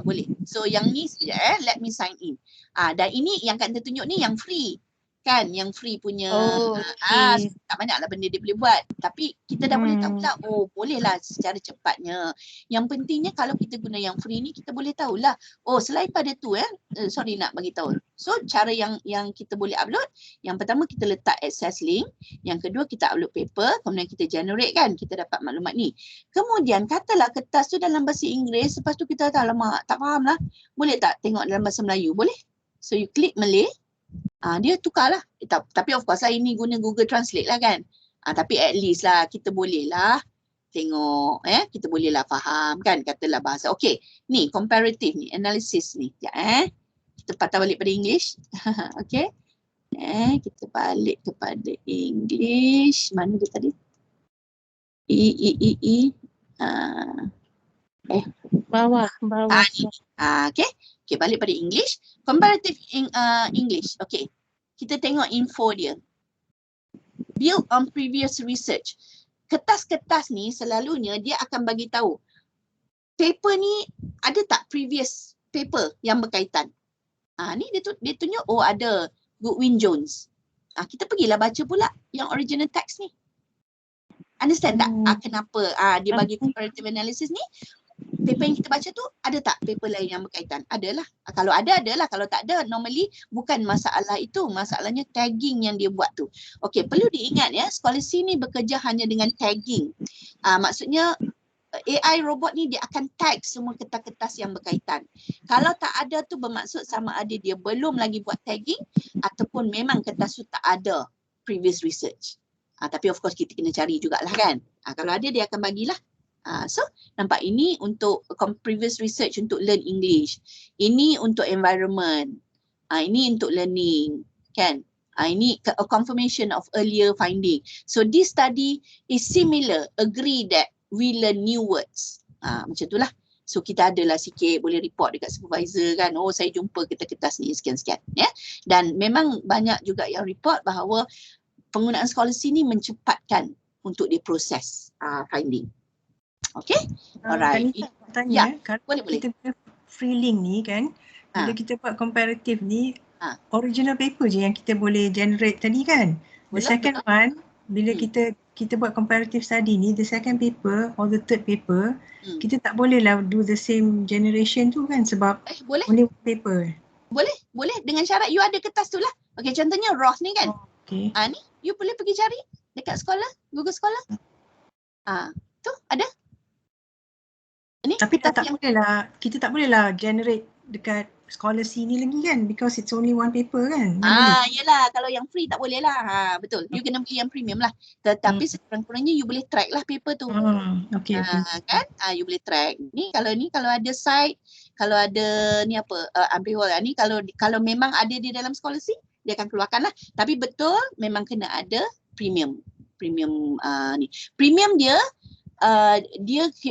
Boleh. So yang ni sekejap let me sign in. Dan ini yang Kak Nita tunjuk ni yang free. Kan yang free punya. Okay. Tak banyaklah benda dia boleh buat. Tapi kita dah boleh tahu lah, oh bolehlah secara cepatnya. Yang pentingnya kalau kita guna yang free ni kita boleh tahulah. Oh selain pada tu sorry nak bagi tahu. So cara yang kita boleh upload, yang pertama kita letak access link, yang kedua kita upload paper, kemudian kita generate kan, kita dapat maklumat ni. Kemudian katalah kertas tu dalam bahasa Inggeris, lepas tu kita tak lama tak faham lah. Boleh tak tengok dalam bahasa Melayu? Boleh. So you klik Malay. Dia tukar lah. Tapi of course lah ini guna Google Translate lah kan. Tapi at least lah kita boleh lah tengok, kita boleh lah faham kan, katalah bahasa. Okay, ni comparative ni, analysis ni. Kita patah balik pada English. Okay. Kita balik kepada English. Mana dia tadi? Bawah. Okay. Okay, balik pada English. Comparative English. Okay. Kita tengok info dia. Build on previous research. Kertas-kertas ni selalunya dia akan bagi tahu paper ni ada tak previous paper yang berkaitan. Ni dia tunjuk, oh ada Goodwin Jones. Kita pergilah baca pula yang original text ni. Understand tak? Kenapa dia bagi comparative analysis ni? Paper yang kita baca tu ada tak paper lain yang berkaitan? Adalah. Kalau ada, adalah. Kalau tak ada, normally bukan masalah itu. Masalahnya tagging yang dia buat tu. Okey, perlu diingat ya, scholarship ni bekerja hanya dengan tagging. Maksudnya AI robot ni dia akan tag semua kertas-kertas yang berkaitan. Kalau tak ada tu bermaksud sama ada dia belum lagi buat tagging ataupun memang kertas tu tak ada previous research. Tapi of course kita kena cari jugalah kan. Kalau ada dia akan bagilah. So nampak ini untuk previous research untuk learn English. Ini untuk environment. Ini untuk learning kan. Ini a confirmation of earlier finding. So this study is similar, agree that we learn new words. Macam itulah. So kita adalah sikit boleh report dekat supervisor kan. Oh saya jumpa kertas-kertas ni sekian-sekian. Dan memang banyak juga yang report bahawa penggunaan scholarship ni mencepatkan untuk diproses finding. Okay? Alright. Tanya, kalau boleh. kita punya free link ni kan, bila kita buat comparative ni, original paper je yang kita boleh generate tadi kan. The second one, bila kita buat comparative study ni, the second paper or the third paper, kita tak boleh lah do the same generation tu kan sebab only one paper. Boleh dengan syarat you ada kertas tu lah. Okay, contohnya Ross ni kan. Okay. Ni you boleh pergi cari dekat sekolah, Google Scholar. Tu ada. Ni, tapi kita tak boleh lah generate dekat scholarship ni lagi kan because it's only one paper kan. Yelah kalau yang free tak boleh lah. Betul. You kena beli yang premium lah. Tetapi sekurang-kurangnya you boleh track lah paper tu. Okay. Kan? You boleh track. Ni kalau ada site, kalau ada ni apa ambil ni kalau memang ada di dalam scholarship dia akan keluarkan lah. Tapi betul memang kena ada premium ni. Premium dia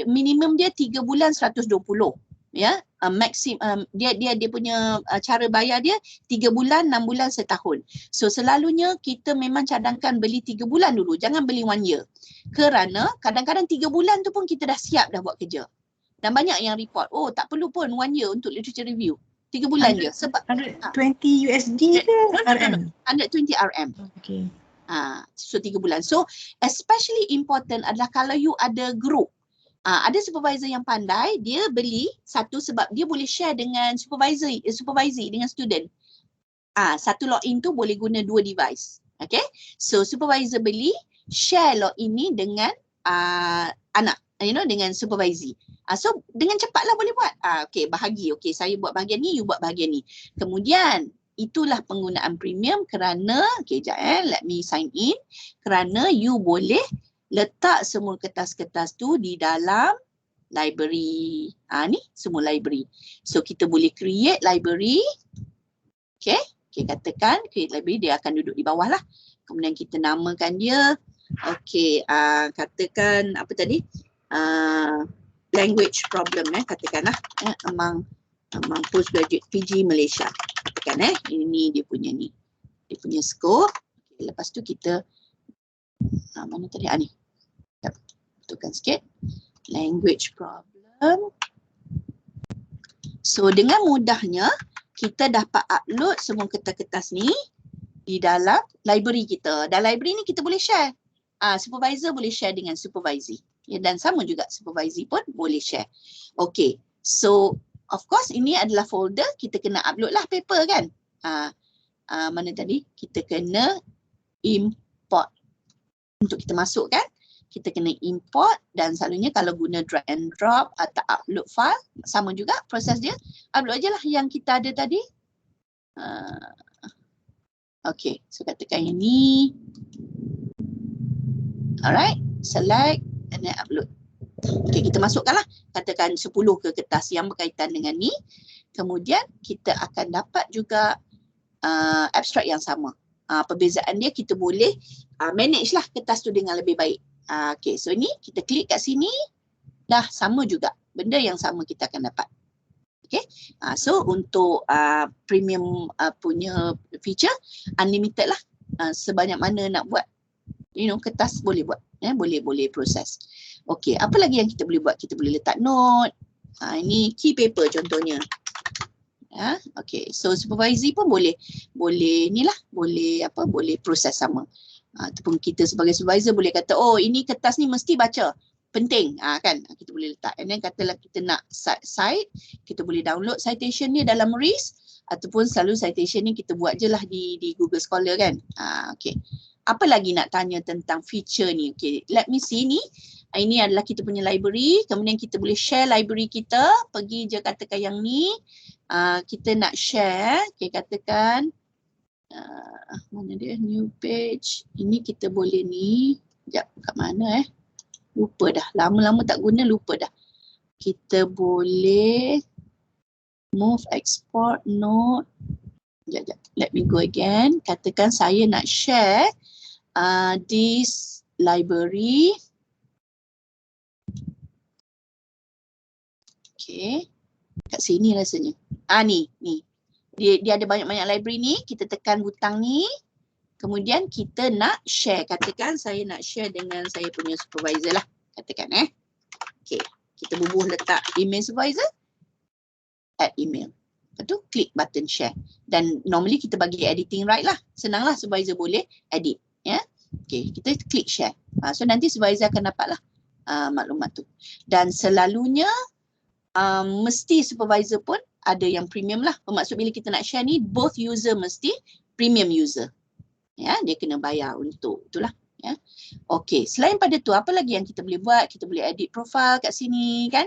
minimum dia 3 bulan 120 ya. Dia punya cara bayar dia 3 bulan, 6 bulan, setahun. So selalunya kita memang cadangkan beli 3 bulan dulu, jangan beli 1 year. Kerana kadang-kadang 3 bulan tu pun kita dah siap dah buat kerja. Dan banyak yang report, oh tak perlu pun 1 year untuk literature review. 3 bulan je sebab 120 USD ke RM? 120 RM. Okay. So 3 bulan. So especially important adalah kalau you ada group. Ada supervisor yang pandai, dia beli satu sebab dia boleh share dengan supervisor dengan student. satu login tu boleh guna 2 device. Okay. So supervisor beli, share login ni dengan anak, dengan supervisor. So dengan cepatlah boleh buat. Okay, bahagi. Okay, saya buat bahagian ni, you buat bahagian ni. Kemudian itulah penggunaan premium kerana, okay, sekejap let me sign in. Kerana you boleh letak semua kertas-kertas tu di dalam library. Ni semua library. So kita boleh create library. Okay, katakan create library, dia akan duduk di bawah lah. Kemudian kita namakan dia. Okay, katakan apa tadi? Language problem katakanlah among postgraduate PG Malaysia. Katakan ini dia punya scope. Okay, lepas tu kita mana tadi ni. Betulkan sikit. Language problem. So dengan mudahnya kita dapat upload semua kertas-kertas ni di dalam library kita. Dan library ni kita boleh share. Supervisor boleh share dengan supervisor. Ya, dan sama juga supervisor pun boleh share. Okay, so of course ini adalah folder, kita kena upload lah paper kan. Mana tadi? Kita kena import. Untuk kita masukkan, kita kena import dan selalunya kalau guna drag and drop atau upload file, sama juga proses dia. Upload je lah yang kita ada tadi. Okay, so katakan yang ni. Alright, select and then upload. Okay, kita masukkanlah katakan 10 ke kertas yang berkaitan dengan ni. Kemudian kita akan dapat juga abstrak yang sama. Perbezaan dia kita boleh manage lah kertas tu dengan lebih baik. Okay, so ni kita klik kat sini. Dah sama juga. Benda yang sama kita akan dapat. Okay, so untuk premium punya feature unlimited lah. Sebanyak mana nak buat. Kertas boleh buat. Boleh proses. Okey, apa lagi yang kita boleh buat? Kita boleh letak note. Ini key paper contohnya. Okey, so supervisor pun boleh proses sama. Ataupun kita sebagai supervisor boleh kata, oh ini kertas ni mesti baca. Penting, kan? Kita boleh letak. And then katalah kita nak cite, kita boleh download citation ni dalam RIS ataupun selalu citation ni kita buat je lah di Google Scholar kan. Okey. Apa lagi nak tanya tentang feature ni? Okay, let me see ni. Ini adalah kita punya library. Kemudian kita boleh share library kita. Pergi je katakan yang ni. Kita nak share. Okay, katakan. Mana dia? New page. Ini kita boleh ni. Sekejap, kat mana Lupa dah. Lama-lama tak guna, lupa dah. Kita boleh move, export, note. Sekejap. Let me go again. Katakan saya nak share this library. Okay. Kat sini rasanya. Ni. Dia ada banyak-banyak library ni. Kita tekan butang ni. Kemudian kita nak share. Katakan saya nak share dengan saya punya supervisor lah. Katakan Okay. Kita bubuh letak email supervisor. Add email. Lepas tu klik button share. Dan normally kita bagi editing right lah. Senanglah supervisor boleh edit. Okay, kita klik share. So nanti supervisor akan dapat lah maklumat tu. Dan selalunya mesti supervisor pun ada yang premium lah. Bermaksud bila kita nak share ni, both user mesti premium user. Dia kena bayar untuk itulah. Okay, selain pada tu apa lagi yang kita boleh buat? Kita boleh edit profile kat sini kan.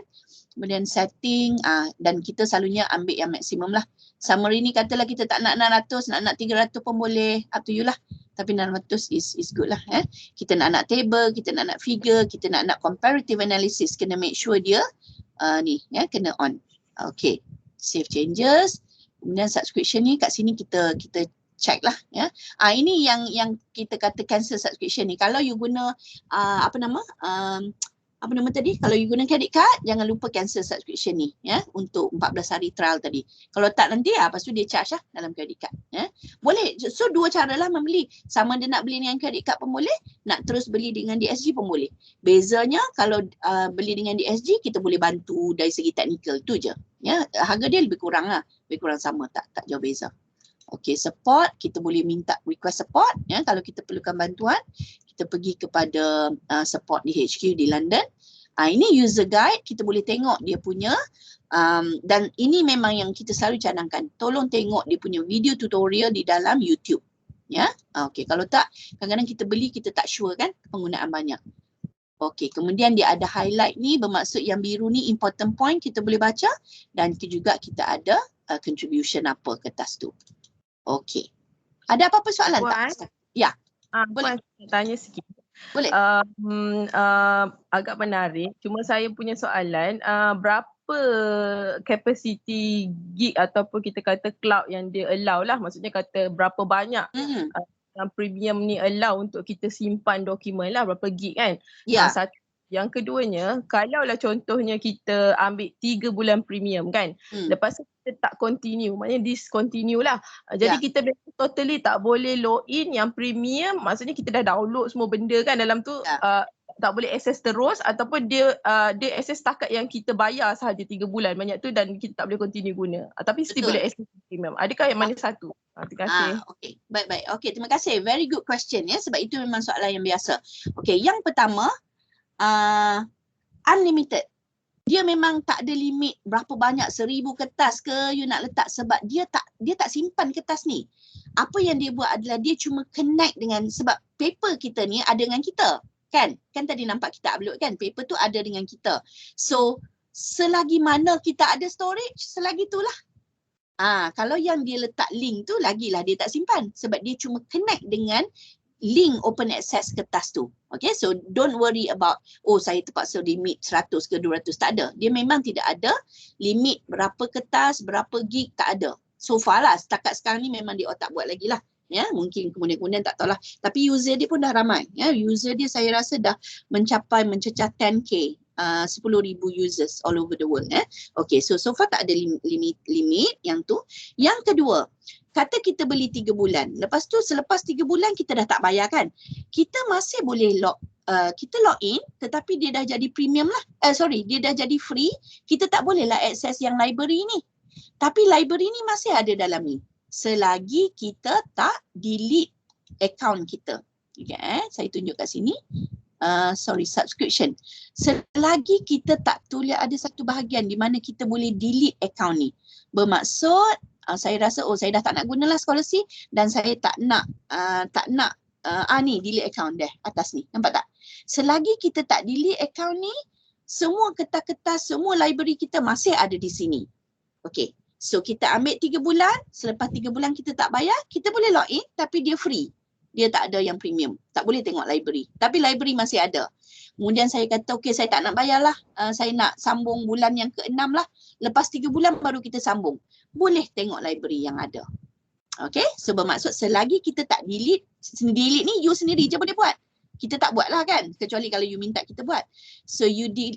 Kemudian setting dan kita selalunya ambil yang maksimum lah. Summary ni katalah kita tak nak 600, nak 300 pun boleh, up to you lah. Tapi 600 is good lah. Kita nak table, kita nak figure, kita nak comparative analysis, kena make sure dia kena on. Okay, save changes. Kemudian subscription ni kat sini kita check lah. Ini yang kita kata cancel subscription ni. Kalau you guna apa nama tadi? Kalau you guna credit card, jangan lupa cancel subscription ni untuk 14 hari trial tadi. Kalau tak nanti lepas tu dia charge lah dalam credit card. Boleh. So dua cara lah membeli. Sama dia nak beli dengan credit card pun boleh, nak terus beli dengan DSG pun boleh. Bezanya kalau beli dengan DSG kita boleh bantu dari segi teknikal tu je. Harga dia lebih kurang lah. Lebih kurang sama, tak jauh beza. Okay, support, kita boleh minta request support kalau kita perlukan bantuan. Kita pergi kepada support di HQ di London. Ini user guide, kita boleh tengok dia punya Dan ini memang yang kita selalu cadangkan. Tolong tengok dia punya video tutorial di dalam YouTube. Ya, okey. Kalau tak, kadang-kadang kita beli, kita tak sure kan penggunaan banyak. Okey, kemudian dia ada highlight ni, bermaksud yang biru ni important point kita boleh baca, dan juga kita ada contribution apa kertas tu. Okey. Ada apa-apa soalan tak? Ya. Boleh tanya sikit. Boleh. Agak menarik. Cuma saya punya soalan, berapa capacity gig ataupun kita kata cloud yang dia allow lah, maksudnya kata berapa banyak premium ni allow untuk kita simpan dokumen lah, berapa gig kan? Ya. Satu. Yang keduanya, kalaulah contohnya kita ambil 3 bulan premium kan, lepas tu kita tak continue, maknanya discontinue lah. Jadi kita totally tak boleh login yang premium, maksudnya kita dah download semua benda kan dalam tu, tak boleh access terus, ataupun dia access setakat yang kita bayar sahaja 3 bulan banyak tu, dan kita tak boleh continue guna. Tapi still boleh access premium. Adakah yang mana satu? Terima kasih. Okey, baik-baik. Okey, terima kasih. Very good question ya, sebab itu memang soalan yang biasa. Okey, yang pertama, unlimited. Dia memang tak ada limit berapa banyak, 1000 kertas ke you nak letak, sebab dia tak simpan kertas ni. Apa yang dia buat adalah dia cuma connect dengan, sebab paper kita ni ada dengan kita. Kan tadi nampak kita upload kan, paper tu ada dengan kita. So selagi mana kita ada storage, selagi itulah. Kalau yang dia letak link tu, lagilah dia tak simpan, sebab dia cuma connect dengan link open access kertas tu. Okay, so don't worry about, saya terpaksa limit 100 ke 200, tak ada. Dia memang tidak ada limit berapa kertas, berapa gig, tak ada. So far lah, setakat sekarang ni memang dia tak buat lagi lah. Ya, mungkin kemudian tak tahulah. Tapi user dia pun dah ramai. Ya, user dia saya rasa dah mencecah 10,000 users all over the world. Okay, so far tak ada limit yang tu. Yang kedua, kata kita beli 3 bulan. Lepas tu selepas 3 bulan kita dah tak bayar kan. Kita masih boleh kita log in, tetapi dia dah jadi premium lah. Dia dah jadi free. Kita tak boleh lah access yang library ni. Tapi library ni masih ada dalam ni, selagi kita tak delete account kita. Okay, saya tunjuk kat sini. Subscription. Selagi kita tak tulis ada satu bahagian di mana kita boleh delete account ni. Bermaksud saya rasa saya dah tak nak gunalah scholarship, dan saya tak nak ni delete account dah atas ni. Nampak tak? Selagi kita tak delete account ni, semua kertas-kertas, semua library kita masih ada di sini. Okey. So kita ambil 3 bulan, selepas 3 bulan kita tak bayar, kita boleh log in tapi dia free. Dia tak ada yang premium. Tak boleh tengok library. Tapi library masih ada. Kemudian saya kata okey, saya tak nak bayar lah. Saya nak sambung bulan yang ke-6 lah. Lepas 3 bulan baru kita sambung. Boleh tengok library yang ada. Okey, so bermaksud selagi kita tak delete ni you sendiri je boleh buat. Kita tak buat lah kan, kecuali kalau you minta kita buat. So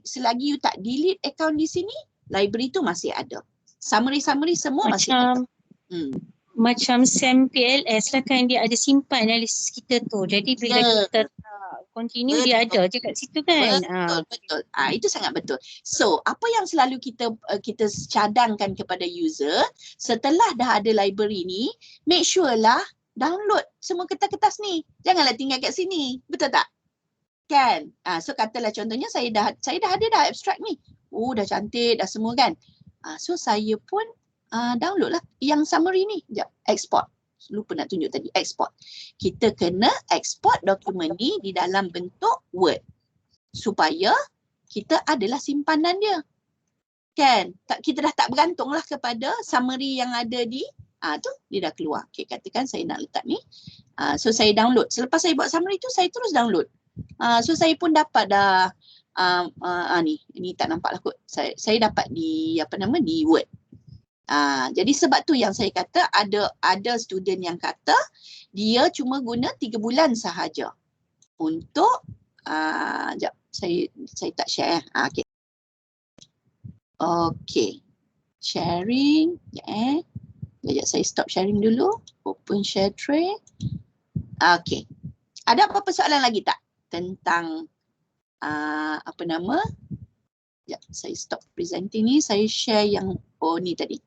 selagi you tak delete account di sini, library tu masih ada. Summary semua masih ada. Macam SAM PLS lah kan, dia ada simpan analisis kita tu. Jadi bila kita continue, dia ada je kat situ kan. Betul. Itu sangat betul. So apa yang selalu kita cadangkan kepada user, setelah dah ada library ni, make sure lah download semua kertas-kertas ni. Janganlah tinggal kat sini. Betul tak? Kan? So katalah contohnya saya dah ada dah abstract ni. Dah cantik dah semua kan. So saya pun download lah yang summary ni. Sekejap, export. Lupa nak tunjuk tadi, export. Kita kena export dokumen ni di dalam bentuk Word. Supaya kita adalah simpanan dia. Kan? Kita dah tak bergantung lah kepada summary yang ada di, tu dia dah keluar. Okay, katakan saya nak letak ni. So saya download. Selepas saya buat summary tu, saya terus download. So saya pun dapat dah, ni tak nampak lah kot. Saya dapat di, di Word. Jadi sebab tu yang saya kata ada student yang kata dia cuma guna 3 bulan sahaja untuk sekejap, saya tak share. Okay. Sharing. Sekejap saya stop sharing dulu. Open share tray. Okay. Ada apa-apa soalan lagi tak tentang sekejap, saya stop presenting ni. Saya share yang ni tadi.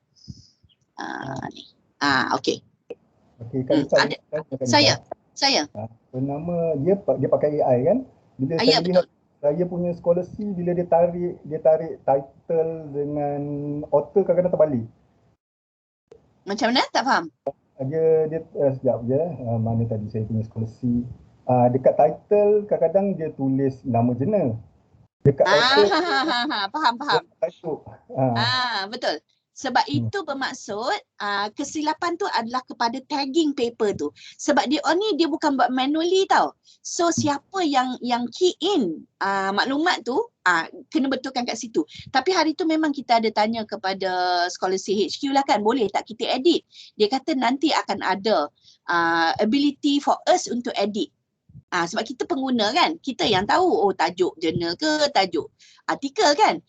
Okey. Okey, kan saya. Bernama dia pakai AI kan? Bila saya lihat saya punya scholarship bila dia tarik title dengan author kadang-kadang terbalik. Macam mana? Tak faham. Dia sekejap je, mana tadi saya punya scholarship. Dekat title kadang-kadang dia tulis nama jurnal. Dekat author faham. tajuk. Betul. Sebab itu bermaksud kesilapan tu adalah kepada tagging paper tu. Sebab dia ni dia bukan buat manually tau. So siapa yang key in maklumat tu kena betulkan kat situ. Tapi hari tu memang kita ada tanya kepada scholarship HQ lah kan, boleh tak kita edit? Dia kata nanti akan ada ability for us untuk edit. Sebab kita pengguna kan, kita yang tahu tajuk jurnal ke tajuk artikel kan.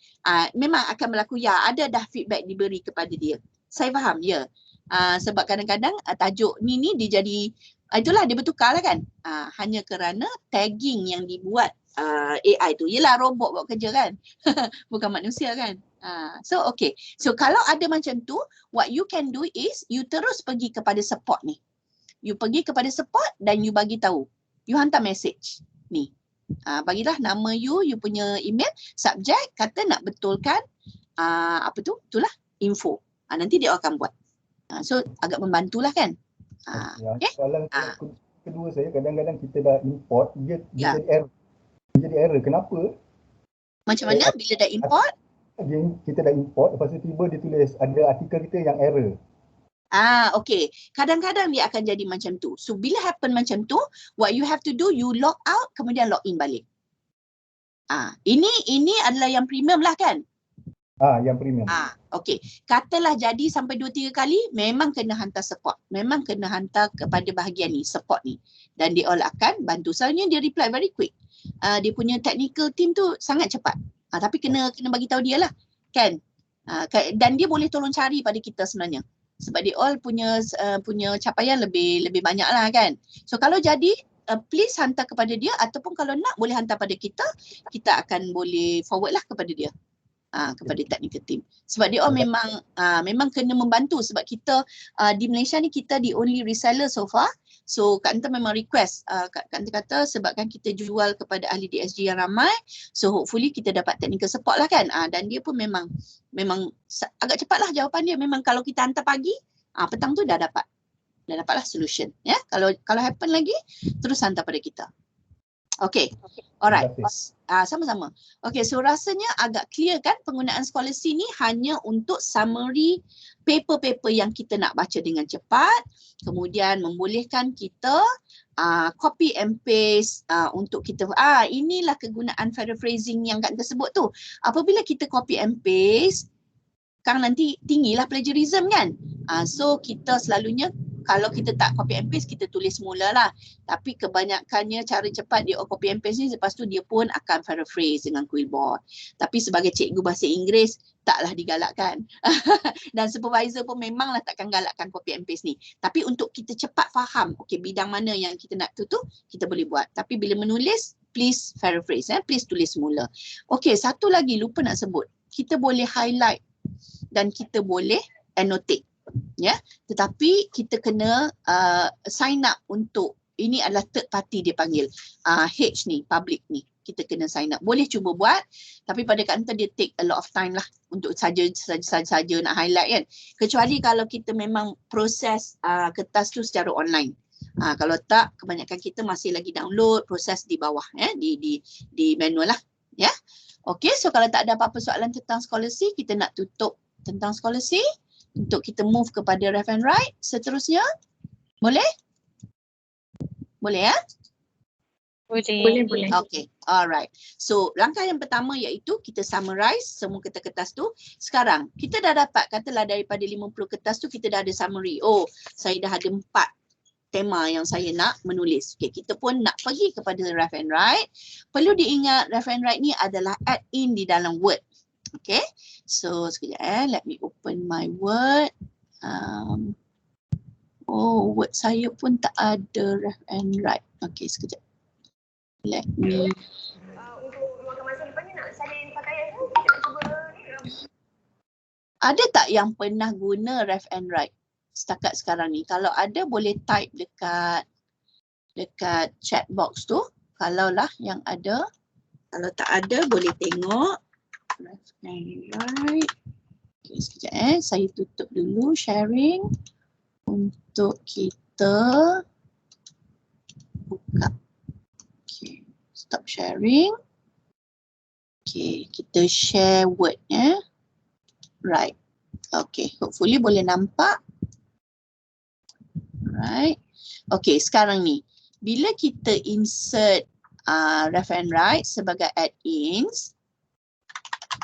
Memang akan berlaku ada dah feedback diberi kepada dia. Saya faham ya. Sebab kadang-kadang tajuk ni dia jadi itulah dia bertukar lah kan. Hanya kerana tagging yang dibuat AI tu. Yelah robot buat kerja kan. Bukan manusia kan. So okay. So kalau ada macam tu, what you can do is you terus pergi kepada support ni. You pergi kepada support dan you bagi tahu. You hantar message ni. Bagilah nama you punya email, subjek, kata nak betulkan itulah info. Nanti dia akan buat. So agak membantulah kan. Okay. Soalan kedua saya, kadang-kadang kita dah import, dia jadi error. Dia jadi error. Kenapa? Macam mana bila dah import? Kita dah import, lepas tu tiba dia tulis ada artikel kita yang error. Okay. Kadang-kadang dia akan jadi macam tu. So bila happen macam tu, what you have to do, you log out kemudian log in balik. Ini adalah yang premium lah kan? Yang premium. Okay. Katalah jadi sampai 2-3 kali, memang kena hantar support. Memang kena hantar kepada bahagian ni, support ni. Dan dia all akan bantu. Soalnya dia reply very quick. Dia punya technical team tu sangat cepat. Tapi kena bagi tahu dia lah. Kan? Dan dia boleh tolong cari pada kita sebenarnya. Sebab dia all punya capaian lebih banyak lah kan. So kalau jadi please hantar kepada dia, ataupun kalau nak boleh hantar pada kita akan boleh forward lah kepada dia. Kepada technical team. Sebab dia all memang kena membantu. Sebab kita di Malaysia ni kita the only reseller so far. So Kak Anta memang request, Kak Anta kata sebabkan kita jual kepada ahli DSG yang ramai, so hopefully kita dapat technical support lah kan. Dan dia pun memang agak cepat lah jawapan dia. Memang kalau kita hantar pagi, petang tu dah dapatlah solution. Ya, kalau happen lagi, terus hantar pada kita. Okay, alright. Sama-sama. Okay, so rasanya agak clear kan penggunaan scholarship ni hanya untuk summary paper-paper yang kita nak baca dengan cepat, kemudian membolehkan kita copy and paste untuk kita, inilah kegunaan paraphrasing yang Kak tersebut tu. Apabila kita copy and paste, kan nanti tinggilah plagiarism kan. So kita selalunya kalau kita tak copy and paste, kita tulis semula lah. Tapi kebanyakannya cara cepat dia copy and paste ni, lepas tu dia pun akan paraphrase dengan Quillbot. Tapi sebagai cikgu bahasa Inggeris, taklah digalakkan. Dan supervisor pun memanglah takkan galakkan copy and paste ni. Tapi untuk kita cepat faham, okay, bidang mana yang kita nak tu, kita boleh buat. Tapi bila menulis, please paraphrase, please tulis semula. Okay, satu lagi lupa nak sebut. Kita boleh highlight dan kita boleh annotate. Ya, tetapi kita kena sign up untuk, ini adalah third party dia panggil, H ni, public ni, kita kena sign up. Boleh cuba buat, tapi pada Kak Anta dia take a lot of time lah untuk saja nak highlight kan. Kecuali kalau kita memang proses kertas tu secara online. Kalau tak, kebanyakan kita masih lagi download, proses di bawah, di manual lah. Ya, okay, so kalau tak ada apa-apa soalan tentang scholarship, kita nak tutup tentang scholarship. Untuk kita move kepada left and right seterusnya. Boleh? Boleh ya? Boleh. Okay, alright. So langkah yang pertama iaitu kita summarize semua kertas-kertas tu. Sekarang kita dah dapat, katalah daripada 50 kertas tu kita dah ada summary. Oh, saya dah ada 4 tema yang saya nak menulis. Okay, kita pun nak pergi kepada left and right. Perlu diingat left and right ni adalah add in di dalam Word. Okay, so sekejap let me open my Word. Word saya pun tak ada left and right. Okay, sekejap. Let me. Untuk ruangkan masa depan ni nak salin pakaian tu, kita nak cuba ni. Ada tak yang pernah guna left and right setakat sekarang ni? Kalau ada boleh type dekat chat box tu. Kalau lah yang ada. Kalau tak ada boleh tengok. Left and right. Okay, sekejap saya tutup dulu sharing untuk kita buka. Okay, stop sharing. Okay, kita share Word Right. Okay, hopefully boleh nampak. Right. Okay, sekarang ni bila kita insert Left and Right sebagai add-ins,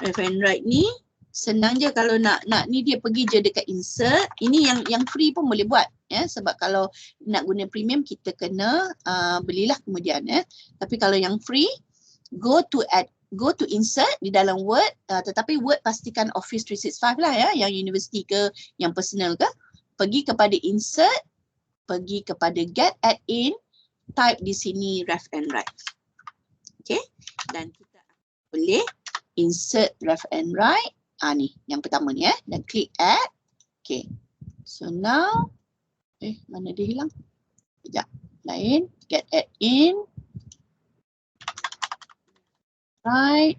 Left and Right ni senang je. Kalau nak ni dia pergi je dekat insert. Ini yang free pun boleh buat sebab kalau nak guna premium kita kena belilah kemudian Tapi kalau yang free, go to insert di dalam Word, tetapi Word pastikan Office 365 lah yang university ke, yang personal ke. Pergi kepada insert, pergi kepada get add-in, type di sini Left and Right. Okay, dan kita boleh insert Left and Right. Ni yang pertama ni dan klik add. Okay, so now mana dia hilang? Sekejap, lain, get add-in, right.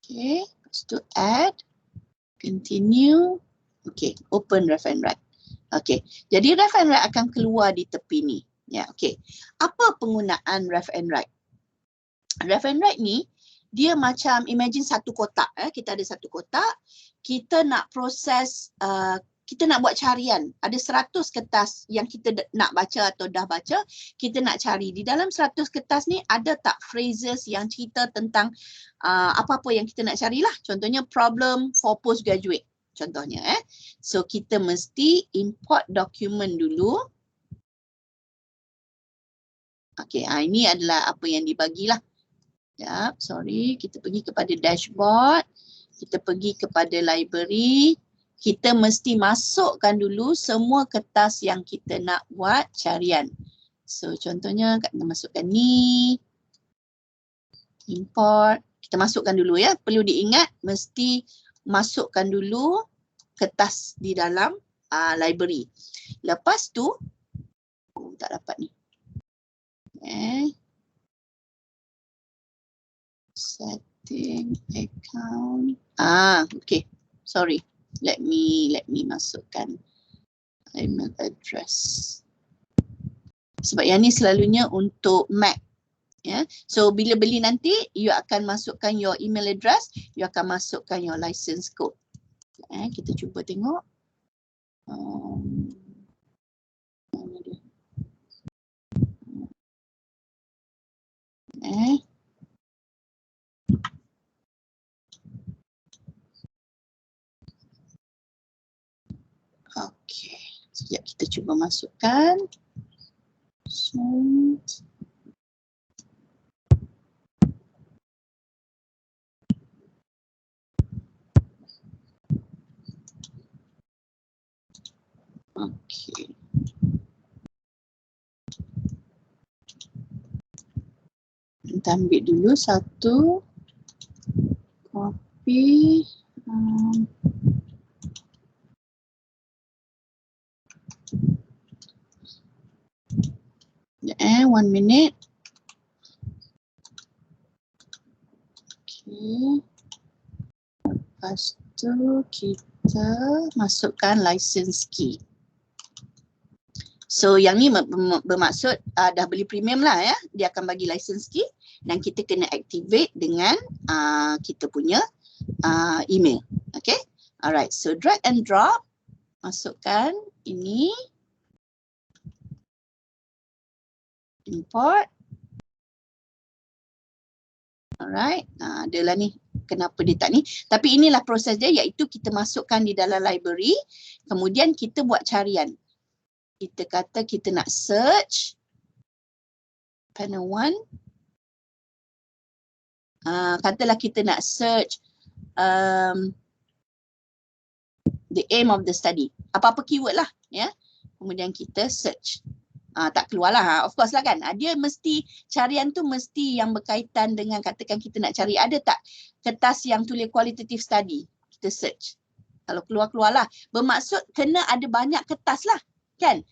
Okay, lepas tu add, continue. Okay, open Left and Right. Okay, jadi Left and Right akan keluar di tepi ni. Okay. Apa penggunaan Left and Right? Left and Right ni dia macam imagine satu kotak. Kita ada satu kotak. Kita nak proses, kita nak buat carian. Ada 100 kertas yang kita nak baca atau dah baca. Kita nak cari. Di dalam 100 kertas ni ada tak phrases yang cerita tentang apa-apa yang kita nak carilah. Contohnya problem for postgraduate. Contohnya So kita mesti import dokumen dulu. Okay, ini adalah apa yang dibagilah. Sorry, kita pergi kepada dashboard. Kita pergi kepada library. Kita mesti masukkan dulu semua kertas yang kita nak buat carian. So contohnya kita masukkan ni. Import. Kita masukkan dulu Perlu diingat mesti masukkan dulu kertas di dalam library. Lepas tu, tak dapat ni. Setting account. Okay. Sorry. Let me masukkan email address. Sebab yang ni selalunya untuk Mac. So bila beli nanti, you akan masukkan your email address, you akan masukkan your license code. Kita cuba tengok. Mana dia? Okay, sekejap kita cuba masukkan. Okay. Kita ambil dulu satu copy. One minute. Okay. Lepas tu kita masukkan license key. So yang ni bermaksud dah beli premium lah dia akan bagi license key dan kita kena activate dengan kita punya email. Okay. Alright, so drag and drop, masukkan ini, import. Alright, adalah ni kenapa dia tak ni. Tapi inilah proses dia, iaitu kita masukkan di dalam library, kemudian kita buat carian. Kita kata kita nak search panel 1. Katalah kita nak search the aim of the study. Apa-apa keyword lah Kemudian kita search. Tak keluar lah. Of course lah kan. Dia mesti, carian tu mesti yang berkaitan dengan, katakan kita nak cari ada tak kertas yang tulis qualitative study. Kita search. Kalau keluar-keluar lah. Bermaksud kena ada banyak kertas lah. Kan?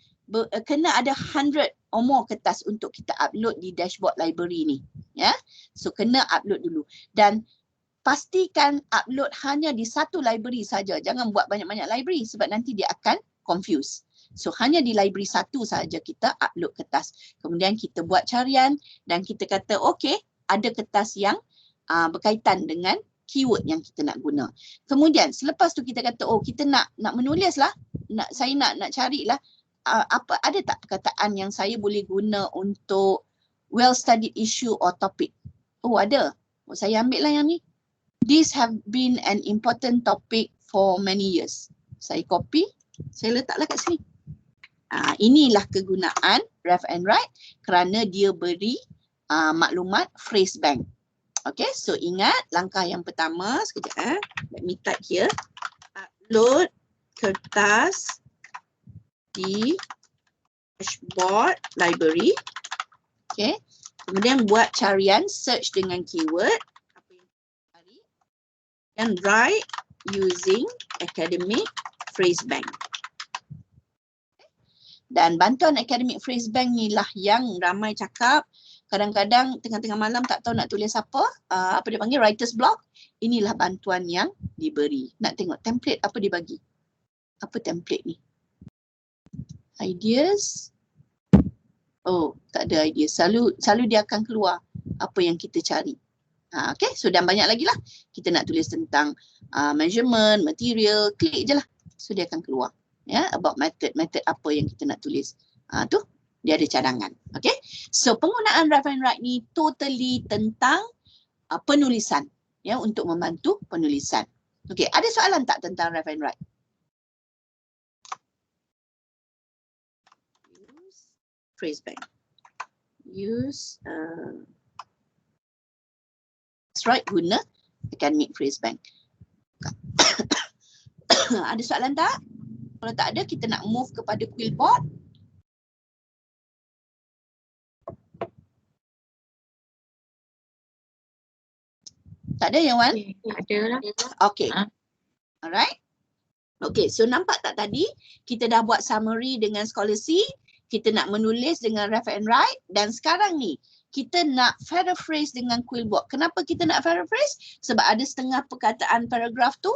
kena ada 100 or more kertas untuk kita upload di dashboard library ni. Ya. So kena upload dulu. Dan pastikan upload hanya di satu library saja. Jangan buat banyak-banyak library sebab nanti dia akan confuse. So hanya di library satu saja kita upload kertas. Kemudian kita buat carian dan kita kata okey, ada kertas yang berkaitan dengan keyword yang kita nak guna. Kemudian selepas tu kita kata kita nak menulis lah, saya nak carilah apa ada tak perkataan yang saya boleh guna untuk well studied issue or topic. Ada. Saya ambil lah yang ni. These have been an important topic for many years. Saya copy, saya letaklah kat sini. Inilah kegunaan Ref and Write kerana dia beri maklumat phrase bank. Okay, so ingat langkah yang pertama, sekejap let me type here. Upload kertas di dashboard library. Okay, kemudian buat carian, search dengan keyword. And write using academic phrase bank. Dan bantuan academic phrase bank ni lah yang ramai cakap. Kadang-kadang tengah-tengah malam tak tahu nak tulis apa. Apa dia panggil writer's block. Inilah bantuan yang diberi. Nak tengok template apa dia bagi. Apa template ni? Ideas. Tak ada ideas. Selalu dia akan keluar apa yang kita cari. Okay, so dan banyak lagi lah. Kita nak tulis tentang measurement, material, klik je lah. So dia akan keluar. Ya, about method apa yang kita nak tulis. Tu dia ada cadangan. Okay, so penggunaan Ref and Write ni totally tentang penulisan. Ya, untuk membantu penulisan. Okay, ada soalan tak tentang Ref and Write? Use phrase bank. Use right, guna academic phrase bank. Ada soalan tak? Kalau tak ada, kita nak move kepada Quillbot. Tak ada yang Wan? Ada lah. Okay. Alright. Okay, so nampak tak tadi? Kita dah buat summary dengan scholarship. Kita nak menulis dengan Ref and Write. Dan sekarang ni, kita nak paraphrase dengan Quillbot. Kenapa kita nak paraphrase? Sebab ada setengah perkataan paragraf tu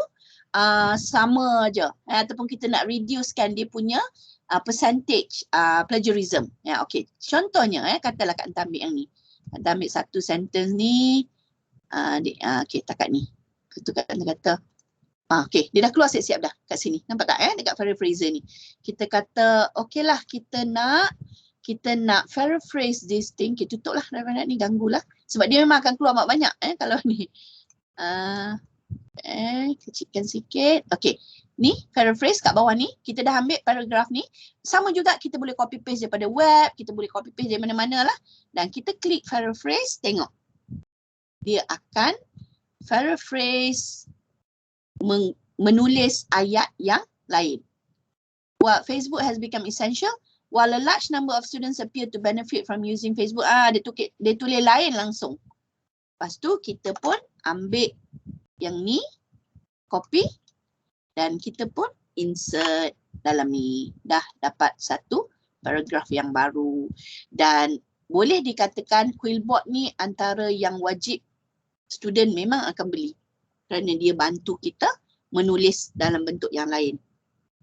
sama aja. Ataupun kita nak reducekan dia punya percentage plagiarism. Okay. Contohnya, katalah Kak Anta ambil yang ni. Kak Anta ambil satu sentence ni. Okay, takat ni. Itu Kak Anta kata. Okay, dia dah keluar siap-siap dah kat sini. Nampak tak dekat paraphraser ni. Kita kata, okay lah kita nak paraphrase this thing. Kita tutup lah referendum ni, ganggu lah. Sebab dia memang akan keluar banyak kalau ni. Kecilkan sikit. Okay, ni paraphrase kat bawah ni. Kita dah ambil paragraf ni. Sama juga kita boleh copy paste daripada web. Kita boleh copy paste dari mana-mana lah. Dan kita klik paraphrase, tengok. Dia akan paraphrase menulis ayat yang lain. What Facebook has become essential. While a large number of students appear to benefit from using Facebook, dia tulis lain langsung. Lepas tu kita pun ambil yang ni, copy dan kita pun insert dalam ni. Dah dapat satu paragraf yang baru. Dan boleh dikatakan Quillbot ni antara yang wajib student memang akan beli. Kerana dia bantu kita menulis dalam bentuk yang lain.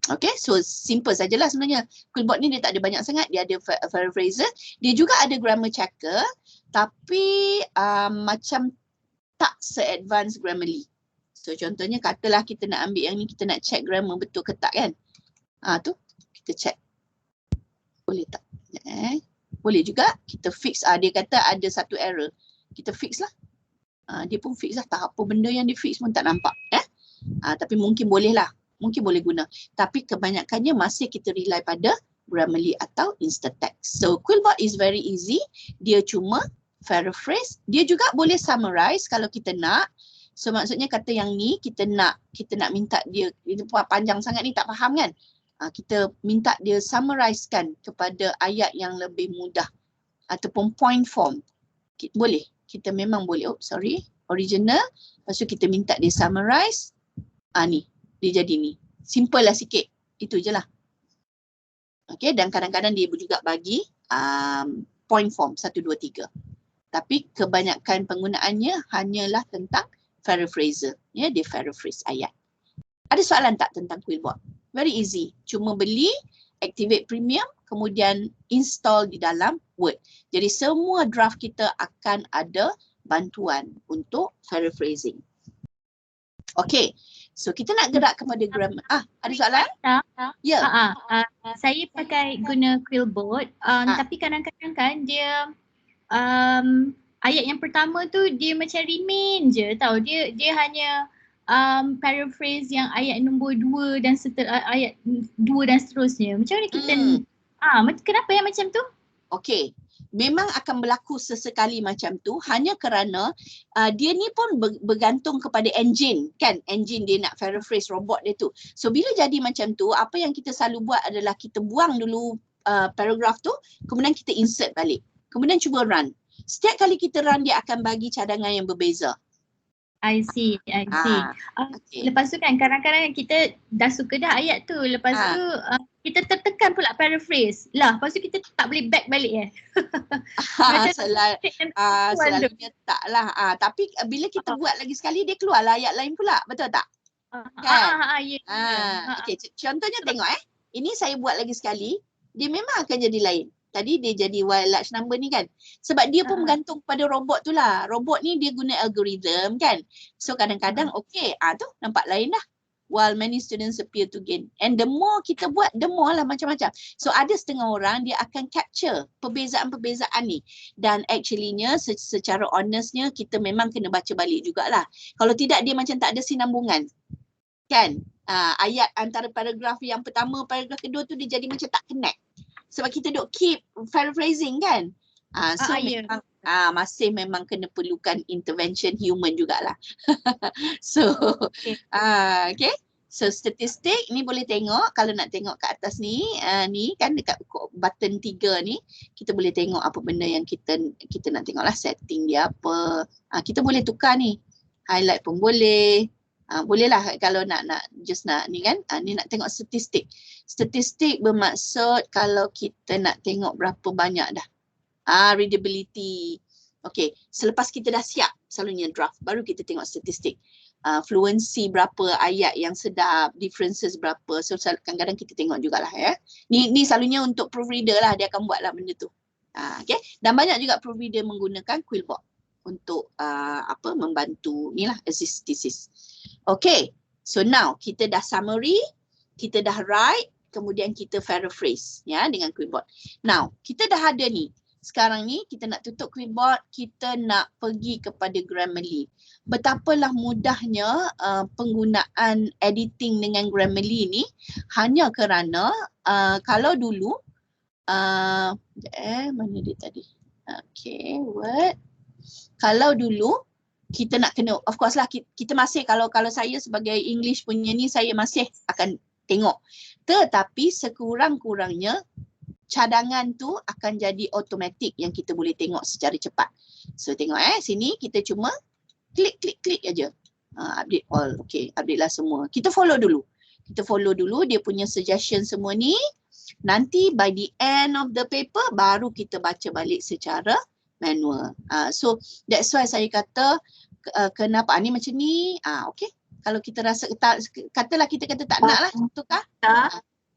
Okay, so simple sajalah sebenarnya. Quillbot ni dia tak ada banyak sangat. Dia ada paraphraser. Dia juga ada grammar checker. Tapi macam tak se-advance Grammarly. So contohnya katalah kita nak ambil yang ni. Kita nak check grammar betul ke tak kan. Tu kita check. Boleh tak? Boleh juga. Kita fix. Dia kata ada satu error. Kita fix lah. Dia pun fix lah. Tak apa benda yang dia fix pun tak nampak. Tapi mungkin boleh lah. Mungkin boleh guna. Tapi kebanyakannya masih kita rely pada Grammarly atau Instatext. So Quillbot is very easy. Dia cuma paraphrase. Dia juga boleh summarize kalau kita nak. So maksudnya kata yang ni kita nak minta dia panjang sangat ni tak faham kan. Kita minta dia summarizekan kepada ayat yang lebih mudah. Ataupun point form. Boleh. Kita memang boleh. Original. Lepas tu kita minta dia summarize. Ni. Dia jadi ni. Simple lah sikit. Itu je lah. Okay, dan kadang-kadang dia juga bagi point form 1, 2, 3. Tapi kebanyakan penggunaannya hanyalah tentang paraphraser. Ya, dia paraphrase ayat. Ada soalan tak tentang Quillbot? Very easy. Cuma beli, activate premium, kemudian install di dalam Word. Jadi semua draft kita akan ada bantuan untuk paraphrasing. Okay. So kita nak gerak kepada grammar. Ada soalan? Ya. Saya pakai guna Quillbot, tapi kadang-kadang kan dia ayat yang pertama tu dia macam remain je tau. Dia hanya paraphrase yang ayat nombor 2 dan ayat 2 dan seterusnya. Macam mana kita kenapa yang macam tu? Okey. Memang akan berlaku sesekali macam tu hanya kerana dia ni pun bergantung kepada engine kan. Engine dia nak paraphrase robot dia tu. So bila jadi macam tu, apa yang kita selalu buat adalah kita buang dulu paragraf tu, kemudian kita insert balik. Kemudian cuba run. Setiap kali kita run dia akan bagi cadangan yang berbeza. I see. Okay. Lepas tu kan kadang-kadang kita dah suka dah ayat tu. Lepas tu kita tertekan pula paraphrase. Lepas tu kita tak boleh back balik selalunya tak lah. Tapi bila kita buat lagi sekali dia keluarlah ayat lain pula. Betul tak? Okay. Contohnya tengok ini saya buat lagi sekali. Dia memang akan jadi lain. Tadi dia jadi large number ni kan. Sebab dia pun bergantung pada robot tu lah. Robot ni dia guna algorithm kan. So kadang-kadang okay. Tu nampak lain dah. While many students appear to gain. And the more kita buat, the more lah macam-macam. So ada setengah orang dia akan capture perbezaan-perbezaan ni. Dan actually-nya secara honestnya kita memang kena baca balik jugalah. Kalau tidak dia macam tak ada sinambungan. Kan? Ayat antara paragraf yang pertama, paragraf kedua tu dia jadi macam tak connect. Sebab kita duk keep paraphrasing kan. Memang masih memang kena perlukan intervention human jugalah. So okay. So statistik ni boleh tengok kalau nak tengok kat atas ni ni kan dekat button 3 ni kita boleh tengok apa benda yang kita nak tengok lah, setting dia apa. Kita boleh tukar ni. Highlight pun boleh. Boleh lah kalau nak ni kan. Ni nak tengok statistik. Statistik bermaksud kalau kita nak tengok berapa banyak dah. Readability. Okay, selepas kita dah siap selalunya draft, baru kita tengok statistik. Fluency berapa, ayat yang sedap, differences berapa. So kadang-kadang kita tengok jugalah ya. Ni selalunya untuk proofreader lah, dia akan buat lah benda tu. Okay, dan banyak juga proofreader menggunakan Quillbot untuk membantu ni lah assist thesis. Okay, so now kita dah summary, kita dah write, kemudian kita paraphrase ya dengan Quillbot. Now, kita dah ada ni. Sekarang ni kita nak tutup Quillbot, kita nak pergi kepada Grammarly. Betapalah mudahnya penggunaan editing dengan Grammarly ni hanya kerana kalau dulu mana dia tadi? Okay, Word. Kalau dulu kita nak kena, of course lah kita masih kalau saya sebagai English punya ni saya masih akan tengok. Tetapi sekurang-kurangnya cadangan tu akan jadi automatik yang kita boleh tengok secara cepat. So tengok sini kita cuma klik aja. Update all. Okay, update lah semua. Kita follow dulu. Dia punya suggestion semua ni. Nanti by the end of the paper baru kita baca balik secara manual. So that's why saya kata kenapa ni macam ni. Okay. Kalau kita rasa katalah kita kata tak nak lah tukar.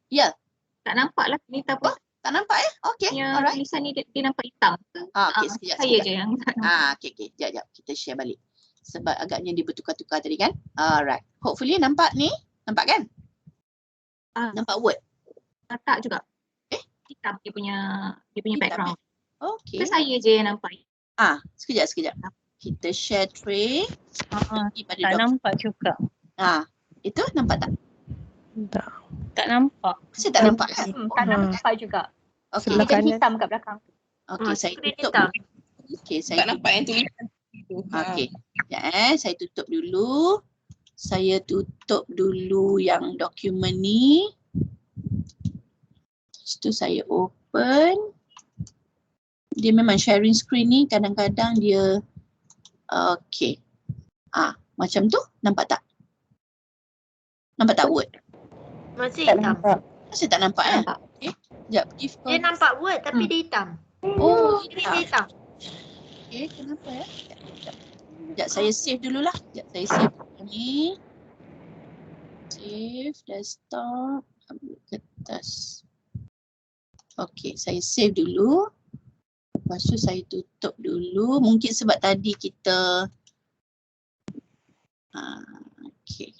Ya. Tak nampak lah ni apa. Tak nampak Okay. Alright. Tulisan ni dia nampak hitam. Okay, sekejap. Saya je yang tak nampak. Okay. Sekejap. Kita share balik. Sebab agaknya dia bertukar-tukar tadi kan. Alright. Hopefully nampak ni. Nampak kan? Nampak Word? Tak juga. Hitam dia punya background. Okay. Saya je yang nampak. Sekejap. Kita share tray. Tak nampak juga. Itu nampak tak? Tak nampak. Saya tak nampak. Tak nampak juga. Okay. Dia jadi hitam kat belakang. Okay, saya tutup. Okay, saya tak nampak yang tulisan. Okay. Saya tutup dulu. Saya tutup dulu yang dokumen ni. Lepas tu saya open. Dia memang sharing screen ni kadang-kadang dia okay. Macam tu nampak tak? Nampak tak Word? Masih tak nampak. Masih tak nampak Okay. Sekejap. Dia nampak word tapi dia hitam. Oh, Ini dia hitam. Okay, kenapa ya? Sekejap, saya save dululah. Sekejap, saya save ni. Save, desktop, ambil kertas. Okay, saya save dulu. Lepas tu saya tutup dulu. Mungkin sebab tadi kita okay.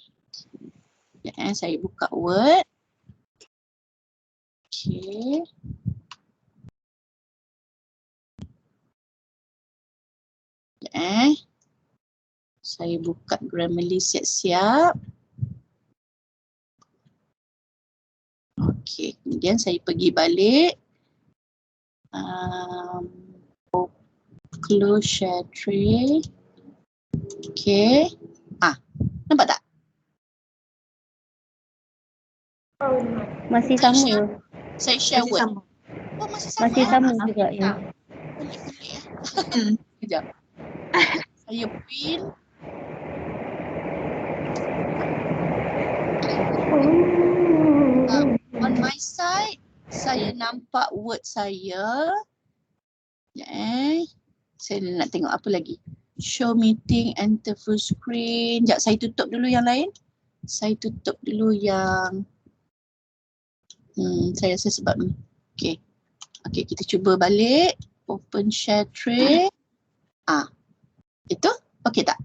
Saya buka Word. Okay. Saya buka Grammarly siap-siap. Okay, kemudian saya pergi balik. Close share tray. Okay. Nampak tak? Masih sama. Saya share Word. Sama. Oh, masih sama. Masih sama juga ya. Sekejap. Saya print. On my side, saya nampak Word saya. Saya nak tengok apa lagi. Show meeting, enter full screen. Sekejap, saya tutup dulu yang lain. Saya tutup dulu yang saya rasa sebab ni. Okay. Okay, kita cuba balik. Open share tray. Itu? Okay tak?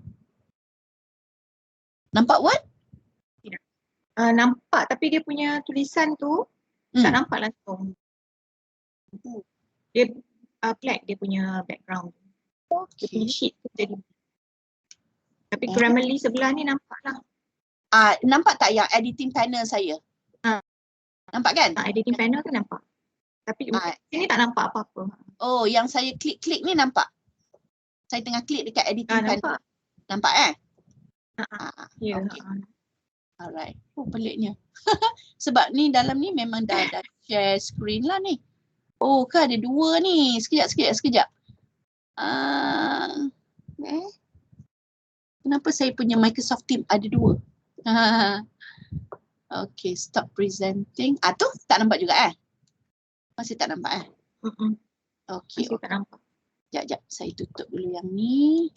Nampak Word? Tidak. Nampak tapi dia punya tulisan tu tak nampak langsung. Dia black dia punya background. Dia punya sheet tu jadi. Tapi Grammarly sebelah ni nampak lah. Nampak tak yang editing panel saya? Nampak kan? Editing panel tu nampak. Tapi sini tak nampak apa-apa. Oh, yang saya klik-klik ni nampak? Saya tengah klik dekat editing panel. Nampak. Nampak Ya. Okay. Alright. Oh, peliknya. Sebab ni dalam ni memang dah share screen lah ni. Oh, kan ada dua ni. Sekejap. Kenapa saya punya Microsoft Teams ada dua? Okay, stop presenting. Tu tak nampak juga Masih tak nampak Okay. Masih tak nampak. Sekejap. Saya tutup dulu yang ni.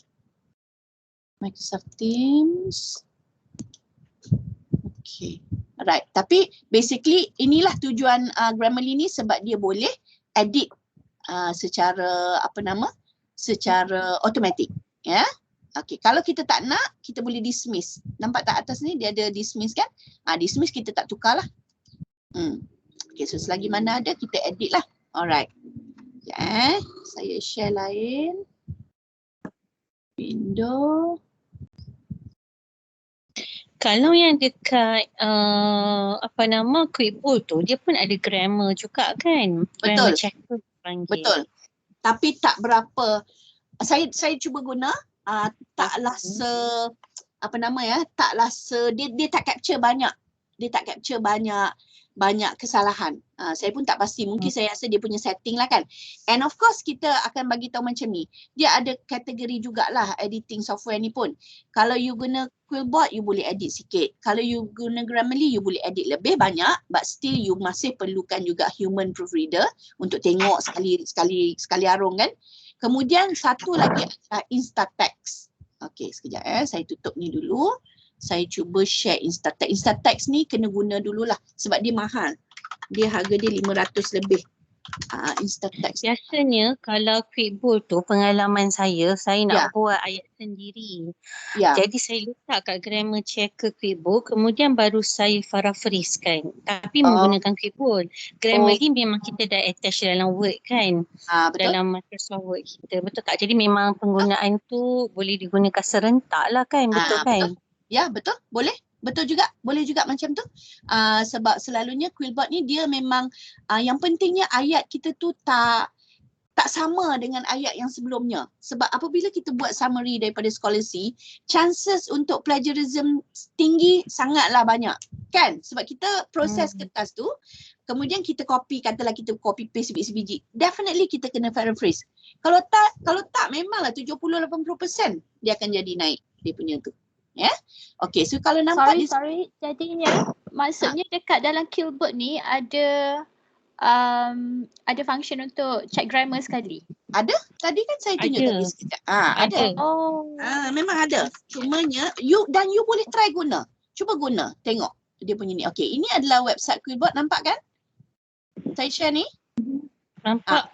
Microsoft Teams. Okay. Alright. Tapi basically inilah tujuan Grammarly ni sebab dia boleh edit secara secara automatik. Ya. Okay. Kalau kita tak nak, kita boleh dismiss. Nampak tak atas ni dia ada dismiss kan? Dismiss kita tak tukar lah. Okay. So selagi mana ada kita edit lah. Alright. Saya share lain. Window. Kalau yang dekat Quickboard tu dia pun ada grammar juga kan? Betul. Grammar checker panggil. Betul. Tapi tak berapa. Saya cuba guna taklah dia tak capture banyak. Dia tak capture banyak kesalahan. Saya pun tak pasti. Mungkin saya rasa dia punya setting lah kan. And of course kita akan bagi tahu macam ni. Dia ada kategori jugalah editing software ni pun. Kalau you guna Quillbot, you boleh edit sikit. Kalau you guna Grammarly, you boleh edit lebih banyak. But still you masih perlukan juga human proofreader untuk tengok sekali arung kan. Kemudian satu lagi adalah Instatext. Okay, sekejap saya tutup ni dulu. Saya cuba share Instatext. Instatext ni kena guna dululah sebab dia mahal. Dia harga dia 500 lebih. Instatext. Biasanya kalau Quickboard tu pengalaman saya nak buat ayat sendiri. Jadi saya letak kat grammar checker Quickboard kemudian baru saya paraphrase-kan. Tapi menggunakan Quickboard. Grammarly memang kita dah attach dalam Word kan. Betul. Dalam Microsoft Word kita. Betul tak? Jadi memang penggunaan tu boleh digunakan serentak lah kan. Betul kan? Betul. Ya, betul. Boleh. Betul juga. Boleh juga macam tu. Sebab selalunya Quillbot ni dia memang yang pentingnya ayat kita tu tak sama dengan ayat yang sebelumnya. Sebab apabila kita buat summary daripada scholarship, chances untuk plagiarism tinggi sangatlah banyak. Kan? Sebab kita proses kertas tu, kemudian kita katalah kita copy paste sebiji-sebiji. Definitely kita kena paraphrase. Kalau tak memanglah 70-80% dia akan jadi naik dia punya tu. Okay, so kalau nampak sorry jadinya maksudnya dekat dalam Quillbot ni ada ada function untuk check grammar sekali? Ada? Tadi kan saya tunjuk tadi sekejap. Ada. Oh. Memang ada. Cumanya you boleh try guna. Cuba guna. Tengok dia punya ni. Okey, ini adalah website Quillbot, nampak kan? Saya share ni. Nampak.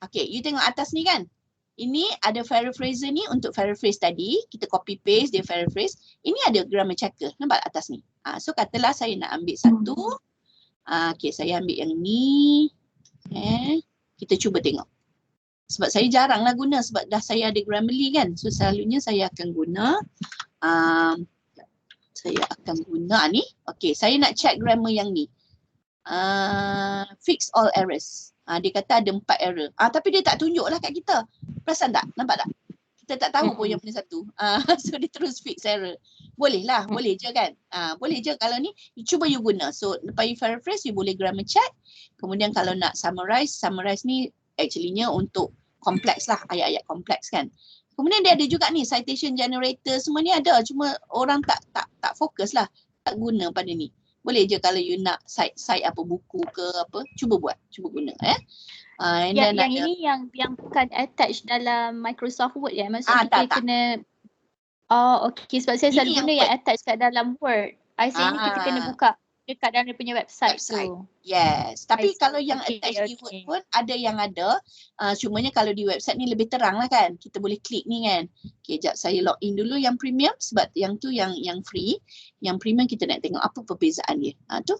Okey, you tengok atas ni kan? Ini ada paraphraser ni untuk paraphrase tadi. Kita copy paste dia paraphrase. Ini ada grammar checker. Nampak atas ni? So katalah saya nak ambil satu. Okey, saya ambil yang ni. Kita cuba tengok. Sebab saya jarang lah guna sebab dah saya ada Grammarly kan. So selalunya saya akan guna. Ni. Okey, saya nak check grammar yang ni. Fix all errors. Dia kata ada 4 error. Tapi dia tak tunjuk lah kat kita. Perasan tak? Nampak tak? Kita tak tahu pun yang mana satu. So dia terus fix error. Boleh lah, boleh je kan? Boleh je kalau ni, cuba you guna. So lepas you paraphrase, you boleh grammar check. Kemudian kalau nak summarize ni actually-nya untuk kompleks lah, ayat-ayat kompleks kan. Kemudian dia ada juga ni, citation generator, semua ni ada. Cuma orang tak fokus lah, tak guna pada ni. Boleh je kalau you nak cite apa buku ke apa, cuba guna yang ini yang bukan attach dalam Microsoft Word ya, maksudnya kita kena okey, sebab saya selalu guna yang attach kat dalam Word. Ini kita kena buka dekat dalam dia punya website tu. Yes, tapi kalau yang attach di Word pun ada yang ada. Cumanya kalau di website ni lebih terang lah kan. Kita boleh klik ni kan. Okey, jap saya log in dulu yang premium sebab yang tu yang free. Yang premium kita nak tengok apa perbezaan dia. Tu.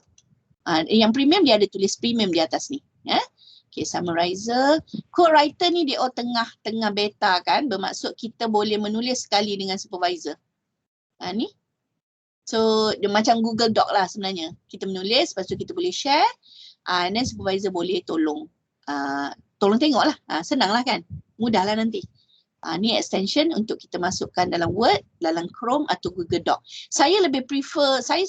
Yang premium dia ada tulis premium di atas ni. Okey, summarizer. Co-writer ni dia tengah beta kan. Bermaksud kita boleh menulis sekali dengan supervisor. Ni. So dia macam Google Doc lah sebenarnya. Kita menulis, lepas tu kita boleh share. And then supervisor boleh tolong tengok lah. Senang lah kan. Mudah lah nanti. Ni extension untuk kita masukkan dalam Word, dalam Chrome atau Google Doc. Saya lebih prefer, saya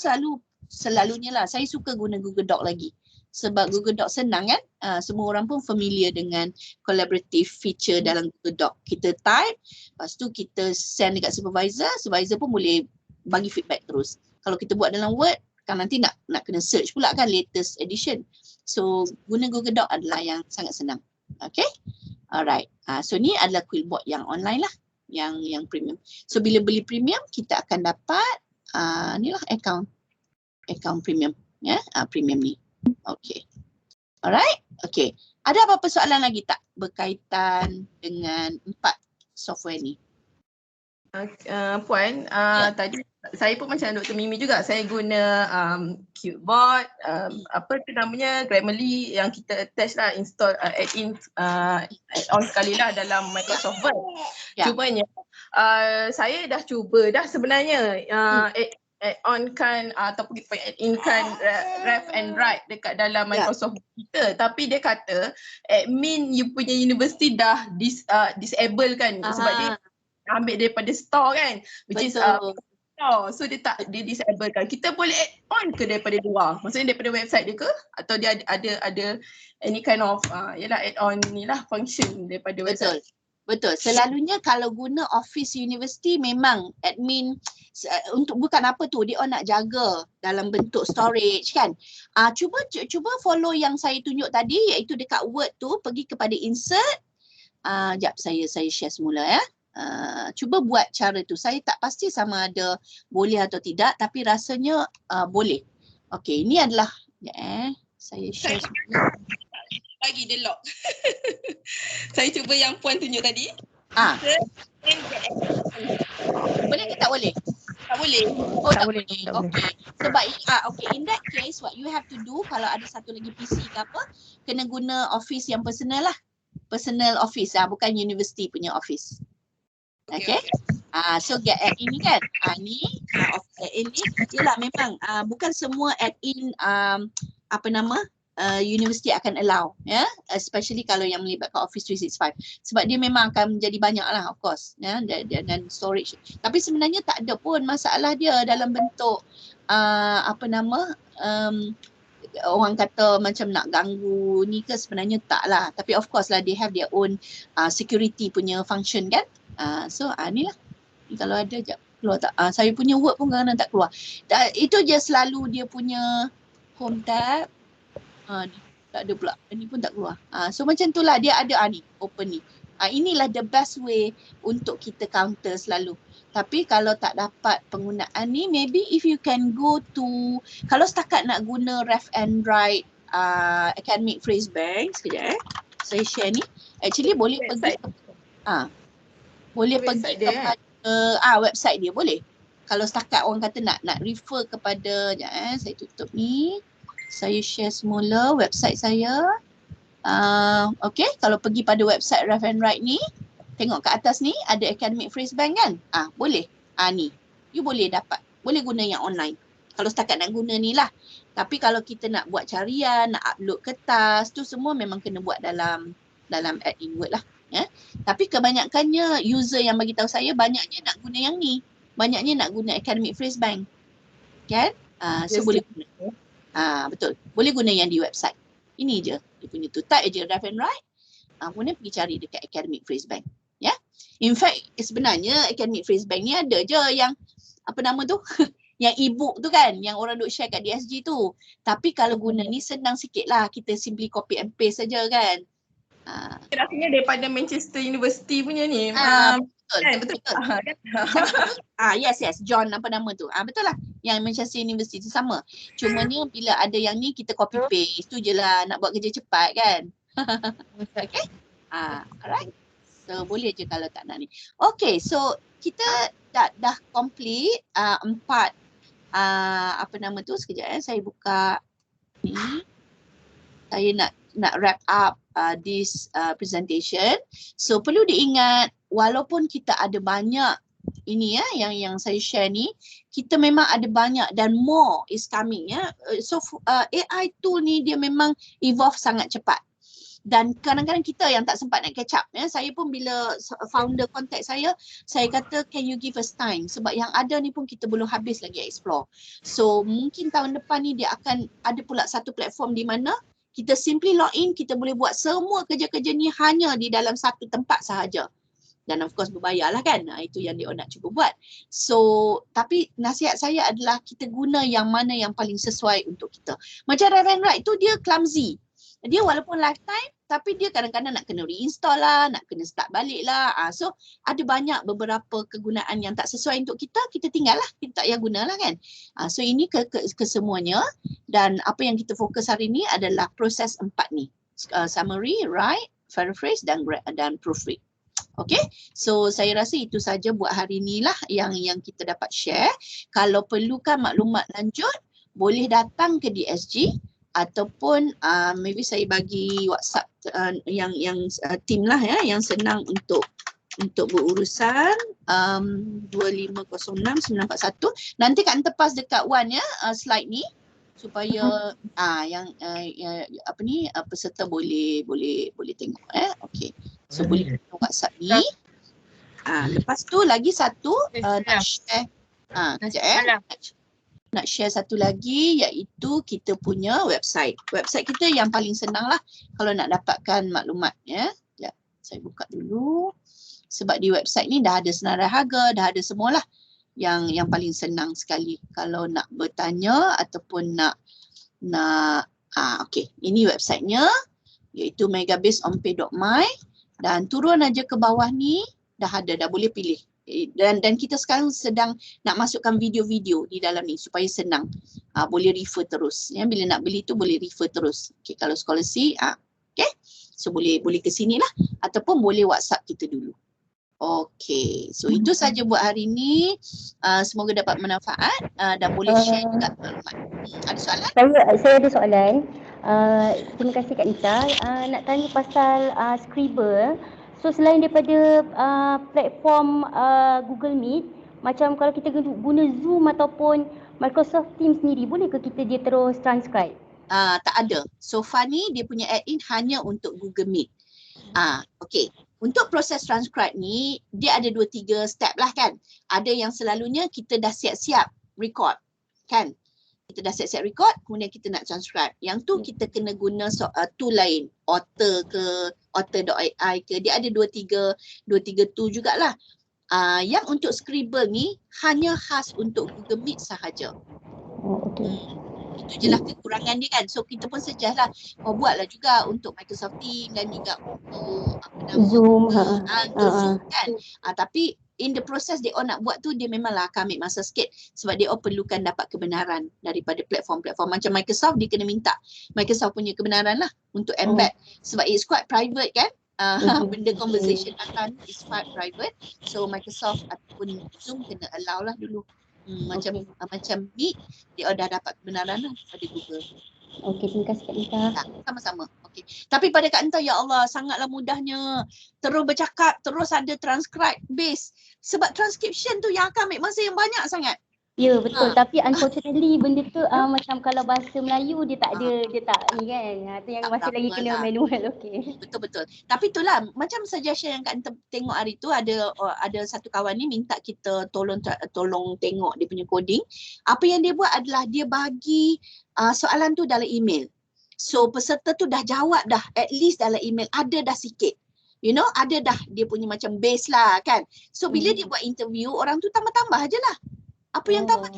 selalunya lah, saya suka guna Google Doc lagi. Sebab Google Doc senang kan. Semua orang pun familiar dengan collaborative feature dalam Google Doc. Kita type, lepas tu kita send dekat supervisor, supervisor pun boleh bagi feedback terus. Kalau kita buat dalam Word, kan nanti nak kena search pula kan latest edition. So guna Google Doc adalah yang sangat senang. Okay? Alright. So ni adalah Quillbot yang online lah. Yang premium. So bila beli premium, kita akan dapat ni lah account premium. Premium ni. Okay. Alright. Okay. Ada apa-apa soalan lagi tak berkaitan dengan 4 software ni? Puan, tadi saya pun macam Dr. Mimi juga, saya guna Quillbot, apa tu namanya, Grammarly yang kita attach lah, install add-on sekali lah dalam Microsoft Word. Cumanya saya dah cuba dah sebenarnya add-on kan ataupun kita add-in kan ref and write dekat dalam Microsoft kita, tapi dia kata admin you punya universiti dah disable kan sebab dia ambil daripada store kan, which is so dia disable kan. Kita boleh add on ke daripada luar, maksudnya daripada website dia ke, atau dia ada any kind of add on ni lah function daripada website. Betul. Selalunya kalau guna Office University memang admin untuk bukan apa tu, dia nak jaga dalam bentuk storage kan. Cuba follow yang saya tunjuk tadi, iaitu dekat Word tu, pergi kepada insert. Jap saya share semula ya. Cuba buat cara tu. Saya tak pasti sama ada boleh atau tidak, tapi rasanya boleh. Okey, ini adalah saya share semula. Bagi dia lock. Saya cuba yang puan tunjuk tadi. Boleh ke tak boleh? Tak boleh. Tak boleh. Okey. Sebab in that case what you have to do, kalau ada satu lagi PC ke apa, kena guna office yang personal lah. Personal office bukan university punya office. Okay. So get add-in ni kan. Ni add-in ni ialah memang bukan semua add-in universiti akan allow especially kalau yang melibatkan Office 365 sebab dia memang akan menjadi banyak lah of course dan storage. Tapi sebenarnya tak ada pun masalah dia dalam bentuk orang kata macam nak ganggu ni ke, sebenarnya tak lah. Tapi of course lah they have their own security punya function kan. So ni lah. Kalau ada jap keluar tak? Saya punya Word pun kadang-kadang tak keluar. Itu je selalu dia punya home tab. Tak ada pula. Ini pun tak keluar. So macam itulah dia ada ni, open ni. Inilah the best way untuk kita counter selalu. Tapi kalau tak dapat penggunaan ni, maybe if you can go to, kalau setakat nak guna Left and Right Academic Phrase Bank, sekejap saya share ni. Actually boleh pergi boleh pergi kepada website dia boleh. Kalau setakat orang kata nak refer kepada, saya tutup ni. Saya share semula website saya. Okay, kalau pergi pada website Left and Right ni, tengok kat atas ni ada Academic Phrase Bank kan? Boleh. Ni. You boleh dapat. Boleh guna yang online. Kalau setakat nak guna ni lah. Tapi kalau kita nak buat carian, nak upload kertas, tu semua memang kena buat dalam add-in Word lah. Tapi kebanyakannya user yang bagi tahu saya banyaknya nak guna yang ni. Banyaknya nak guna Academic Phrase Bank. Kan? So boleh guna. Betul. Boleh guna yang di website. Ini je. Dia punya tu. Type je Left and Right. Kemudian pergi cari dekat Academic Phrase Bank. Ya. In fact, sebenarnya Academic Phrase Bank ni ada je yang apa nama tu? Yang e-book tu kan. Yang orang duk share kat DSG tu. Tapi kalau guna ni senang sikit lah. Kita simply copy and paste saja kan. Rasanya daripada Manchester University punya ni. Betul. Yes. John apa nama tu. Betul lah. Yang Manchester University tu sama. Cuma ni bila ada yang ni kita copy paste. Tu je lah nak buat kerja cepat kan. Okay. Alright. So boleh je kalau tak nak ni. Okay, so kita dah complete 4 apa nama tu, sekejap saya buka ni. Saya nak wrap up this presentation. So perlu diingat, walaupun kita ada banyak ini yang saya share ni, kita memang ada banyak dan more is coming So AI tool ni dia memang evolve sangat cepat. Dan kadang-kadang kita yang tak sempat nak catch up. Saya pun bila founder contact saya kata can you give us time? Sebab yang ada ni pun kita belum habis lagi explore. So mungkin tahun depan ni dia akan ada pula satu platform di mana kita simply log in, kita boleh buat semua kerja-kerja ni hanya di dalam satu tempat sahaja. Dan of course berbayar lah kan. Itu yang dia nak cuba buat. So tapi nasihat saya adalah kita guna yang mana yang paling sesuai untuk kita. Macam Left and Right tu dia clumsy. Dia walaupun lifetime tapi dia kadang-kadang nak kena reinstall lah, nak kena start balik lah. So ada banyak beberapa kegunaan yang tak sesuai untuk kita, kita tinggal lah, kita tak payah guna lah kan. So ini kesemuanya dan apa yang kita fokus hari ni adalah proses 4 ni. Summary, write, paraphrase dan proofread. Okay, so saya rasa itu saja buat hari ni lah yang kita dapat share. Kalau perlukan maklumat lanjut, boleh datang ke DSG ataupun maybe saya bagi WhatsApp yang team lah yang senang untuk berurusan 2506-941. Nanti kat tepas dekat Wan slide ni supaya yang apa ni peserta boleh tengok okey. So boleh WhatsApp ni. Lepas tu lagi satu nak share nak share satu lagi iaitu kita punya website. Website kita yang paling senang lah kalau nak dapatkan maklumat Sekejap, saya buka dulu. Sebab di website ni dah ada senarai harga, dah ada semualah yang paling senang sekali kalau nak bertanya ataupun nak okey, ini websitenya iaitu megabase.onpay.my dan turun aja ke bawah ni dah boleh pilih. Dan kita sekarang sedang nak masukkan video-video di dalam ni supaya senang. Boleh refer terus. Bila nak beli tu boleh refer terus. Okay, kalau scholarship, okay. So boleh ke sini lah ataupun boleh WhatsApp kita dulu. Okay, so itu saja buat hari ni. Semoga dapat bermanfaat dan boleh share juga maklumat. Ada soalan? Saya ada soalan. Terima kasih Kak Nita. Nak tanya pasal Scribble. So selain daripada platform Google Meet, macam kalau kita guna Zoom ataupun Microsoft Teams sendiri, boleh ke kita dia terus transcribe? Tak ada. So far ni dia punya add-in hanya untuk Google Meet. Okay. Untuk proses transcribe ni, dia ada 2-3 step lah kan. Ada yang selalunya kita dah siap-siap record kan. Kita dah siap-siap record, kemudian kita nak transcribe. Yang tu kita kena guna tool lain. Otter ke, otter.ai ke. Dia ada 2-3 tool jugalah. Yang untuk Scribble ni hanya khas untuk Google Meet sahaja. Okay. Itu je lah kekurangan dia kan. So kita pun suggest lah, buatlah juga untuk Microsoft Teams dan juga untuk Zoom. Untuk Zoom kan. Tapi in the process dia nak buat tu, dia memanglah akan ambil masa sikit sebab dia perlukan dapat kebenaran daripada platform-platform macam Microsoft. Dia kena minta Microsoft punya kebenaran lah untuk embed sebab it's quite private kan. Benda conversation akan is quite private, so Microsoft ataupun Zoom kena allow lah dulu. Macam Meet dia dah dapat kebenaran lah pada Google. Okey, terima kasih Kak Nita. Sama-sama. Okey. Tapi pada Kak Nita, ya Allah, sangatlah mudahnya terus bercakap, terus ada transcribe base. Sebab transcription tu yang akan ambil masa yang banyak sangat. Ya, betul. Tapi unfortunately benda tu macam kalau bahasa Melayu dia tak ada, dia tak ni kan. Tu yang masih lagi kena manual. Okey. Betul-betul. Tapi itulah macam suggestion yang Kak Nita tengok hari tu, ada satu kawan ni minta kita tolong tengok dia punya coding. Apa yang dia buat adalah dia bagi soalan tu dalam email. So peserta tu dah jawab dah, at least dalam email ada dah sikit. You know, ada dah dia punya macam base lah kan. So bila dia buat interview, orang tu tambah-tambah je lah. Apa yang tambah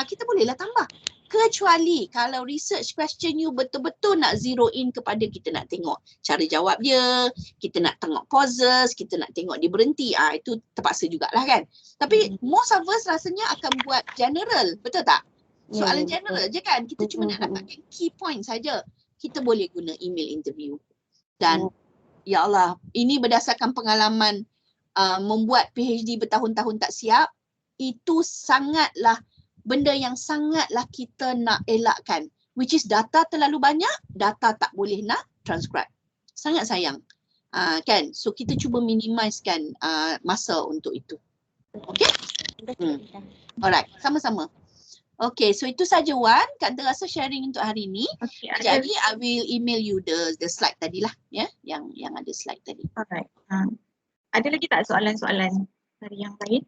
kita bolehlah tambah. Kecuali kalau research question you betul-betul nak zero in kepada kita nak tengok cara jawab dia, kita nak tengok pauses, kita nak tengok dia berhenti. Itu terpaksa jugalah kan. Tapi most of us rasanya akan buat general, betul tak? Soalan general je kan. Kita cuma nak dapatkan key point saja. Kita boleh guna email interview. Dan ya Allah, ini berdasarkan pengalaman membuat PhD bertahun-tahun tak siap. Itu sangatlah benda yang sangatlah kita nak elakkan, which is data terlalu banyak, data tak boleh nak transcribe. Sangat sayang. Kan? So kita cuba minimizekan masa untuk itu. Okay? Alright, sama-sama. Okay, so itu saja Wan. Kak Nita rasa sharing untuk hari ini. Okay, jadi I will email you the slide tadilah, ya, yang ada slide tadi. Alright. Ada lagi tak soalan-soalan dari yang lain?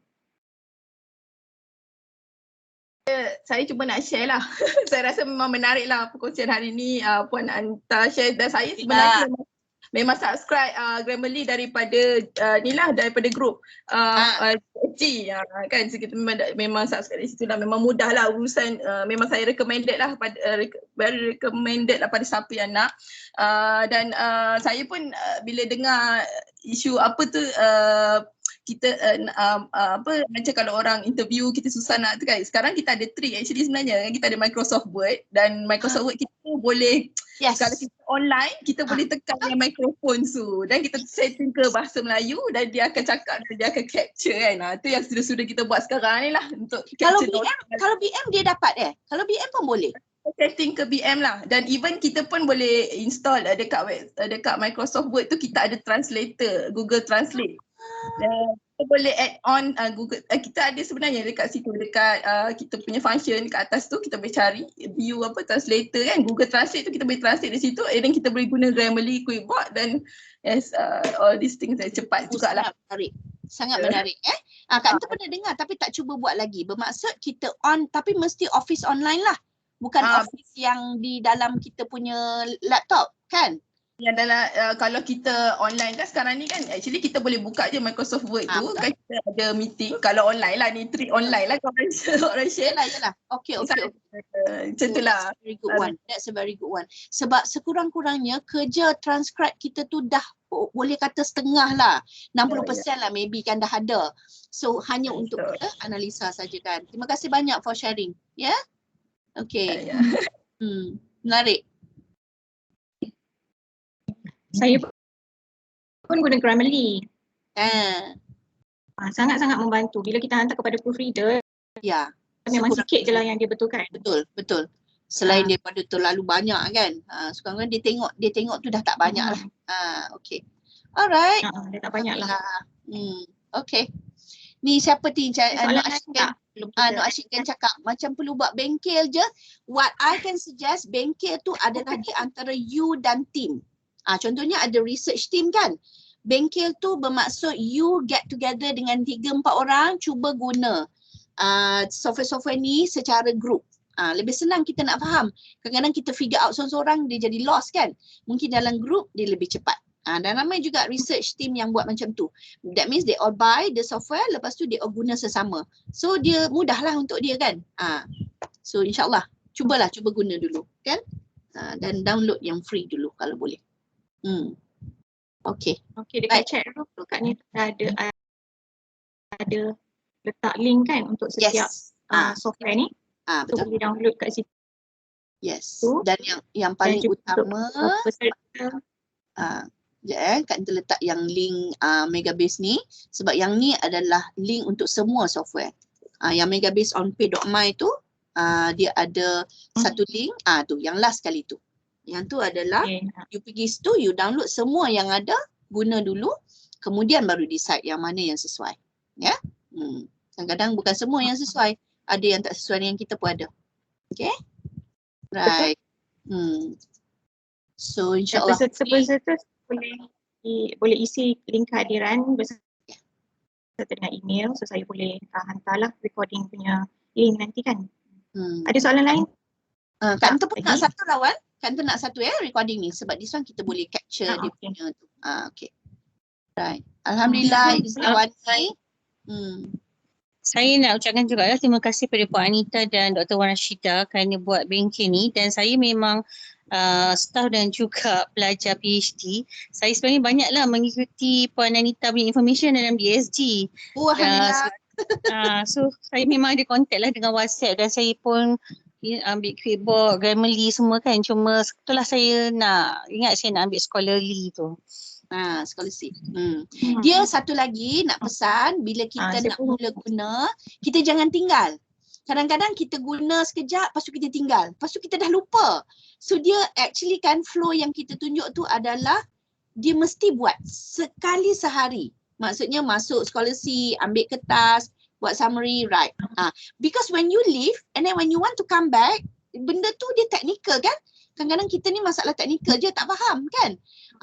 Saya cuba nak share lah. Saya rasa memang menarik lah perkongsian hari ni Puan Anta share, dan saya sebenarnya memang subscribe Grammarly daripada daripada grup G kan. So, kita memang subscribe di situ lah. Memang mudah lah urusan, memang saya recommended lah very recommended lah pada siapa yang nak. Dan saya pun bila dengar isu apa tu kita macam kalau orang interview kita susah nak tu kan. Sekarang kita ada trick actually sebenarnya. Kita ada Microsoft Word, dan Microsoft Word kita boleh kalau kita online kita boleh tekan yang microphone tu dan kita setting ke bahasa Melayu dan dia akan cakap dan dia akan capture kan. Tu yang sudah kita buat sekarang ni lah untuk kalau BM dia dapat Kalau BM pun boleh. Setting ke BM lah, dan even kita pun boleh install dekat Microsoft Word tu kita ada translator, Google Translate. Dan kita boleh add on Google, kita ada sebenarnya dekat situ, dekat kita punya function dekat atas tu kita boleh cari view translator kan, Google Translate tu kita boleh translate di situ, dan kita boleh guna Grammarly, QuickBoard dan all these things cepat jugalah. Sangat menarik Kak Nita pernah dengar tapi tak cuba buat lagi. Bermaksud kita on tapi mesti office online lah. Bukan office yang di dalam kita punya laptop kan? Yang dalam kalau kita online kan sekarang ni kan, actually kita boleh buka je Microsoft Word tu kan, kita ada meeting. Kalau online lah, ni trick online lah orang share. Yelah. Okay. Macam tu lah. That's a very good one. Sebab sekurang-kurangnya kerja transcribe kita tu dah boleh kata setengah lah. 60% lah maybe kan dah ada. So hanya untuk kita analisa saja kan. Terima kasih banyak for sharing. Ya? Yeah? Okay. Menarik. Saya pun guna Grammarly. Sangat-sangat membantu. Bila kita hantar kepada proofreader, memang sikit je lah yang dia betulkan. Betul. Selain daripada terlalu banyak kan. Sekarang dia tengok tu dah tak banyak lah. Okay. Alright. Dia tak banyak lah. Okay. Ni siapa ni? Nuk Asyik cakap macam perlu buat bengkel je. What I can suggest, bengkel tu adalah di antara you dan team. Contohnya ada research team kan. Bengkel tu bermaksud you get together dengan 3-4 orang, cuba guna software-software ni secara group. Lebih senang kita nak faham. Kadang-kadang kita figure out seorang-seorang dia jadi lost kan. Mungkin dalam group dia lebih cepat. Dan ramai juga research team yang buat macam tu. That means they all buy the software, lepas tu dia all guna sesama. So dia mudahlah untuk dia kan. So insyaAllah cuba guna dulu kan. Dan download yang free dulu kalau boleh. Okey. Okey, dekat chat room tu kat ni ada letak link kan untuk setiap software ni. So Betul. boleh download kat situ. Yes. Dan yang paling utama Kak Nita letak yang link Megabase ni sebab yang ni adalah link untuk semua software. Yang Megabase on pay.my tu dia ada satu link, tu yang last kali tu. Yang tu adalah you pergi situ, you download semua yang ada, guna dulu, kemudian baru decide yang mana yang sesuai. Ya. Kadang-kadang bukan semua yang sesuai, ada yang tak sesuai dengan kita pun ada. Okay. Right. So insyaAllah peserta boleh isi link kehadiran beserta dengan email, so saya boleh hantarlah recording punya link nanti kan. Ada soalan lain? Kak Nita pun nak satu lawan. Kak Nita nak satu recording ni sebab this one kita boleh capture dia punya tu. Okay. Right. Alhamdulillah. Saya nak ucapkan juga terima kasih kepada Puan Anita dan Dr. Wan Rashida kerana buat bengkel ni, dan saya memang staff dan juga pelajar PhD. Saya sebenarnya banyaklah mengikuti Puan Anita punya information dalam DSG. Alhamdulillah. So saya memang ada contact lah dengan WhatsApp, dan saya pun ambil Quickboard, Grammarly semua kan. Cuma itulah saya nak ingat saya nak ambil scholarly tu. Scholarship. Dia satu lagi nak pesan, bila kita nak mula guna, kita jangan tinggal. Kadang-kadang kita guna sekejap, lepas tu kita tinggal. Lepas tu kita dah lupa. So dia actually kan flow yang kita tunjuk tu adalah dia mesti buat sekali sehari. Maksudnya masuk scholarship, ambil kertas, buat summary, write. Because when you leave and then when you want to come back, benda tu dia technical kan. Kadang-kadang kita ni masalah technical je, tak faham kan.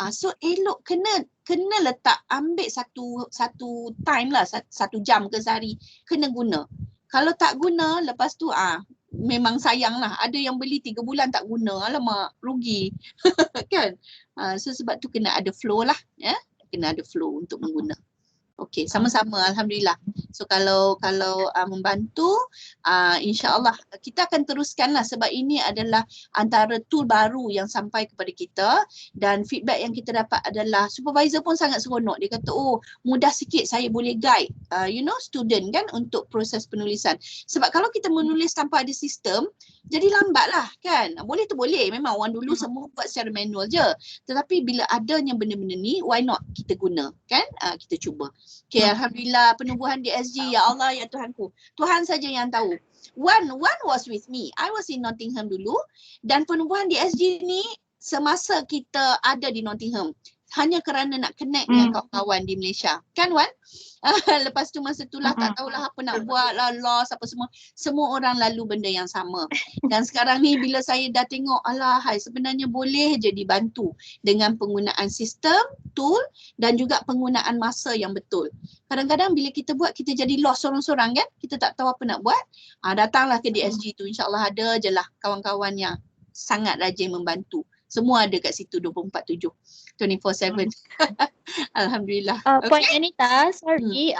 So elok kena letak, ambil satu time lah, 1 jam ke sehari, kena guna. Kalau tak guna, lepas tu memang sayang lah. Ada yang beli 3 bulan tak guna, alamak rugi. Kan. So sebab tu kena ada flow lah. Ya? Kena ada flow untuk mengguna. Okey, sama-sama alhamdulillah. So kalau membantu, insya-Allah kita akan teruskanlah sebab ini adalah antara tool baru yang sampai kepada kita, dan feedback yang kita dapat adalah supervisor pun sangat seronok. Dia kata, "Oh, mudah sikit saya boleh guide student kan untuk proses penulisan." Sebab kalau kita menulis tanpa ada sistem, jadi lambatlah kan. Boleh tu boleh, memang orang dulu semua buat secara manual je. Tetapi bila adanya benda-benda ni, why not kita guna kan? Kita cuba. Okay, alhamdulillah penubuhan di SG, ya Allah ya Tuhanku. Tuhan saja yang tahu. One was with me. I was in Nottingham dulu, dan penubuhan di SG ni semasa kita ada di Nottingham hanya kerana nak connect dengan kawan-kawan di Malaysia. Kan Wan? Lepas tu masa itulah tak tahulah apa nak buat lah, loss apa semua. Semua orang lalu benda yang sama. Dan sekarang ni bila saya dah tengok, alahai sebenarnya boleh je dibantu dengan penggunaan sistem, tool dan juga penggunaan masa yang betul. Kadang-kadang bila kita buat, kita jadi lost sorang-sorang kan? Kita tak tahu apa nak buat. Datanglah ke DSG tu, insyaAllah ada je lah kawan-kawan yang sangat rajin membantu. Semua ada kat situ 24/7, 24/7. Alhamdulillah. Puan Anita, sorry.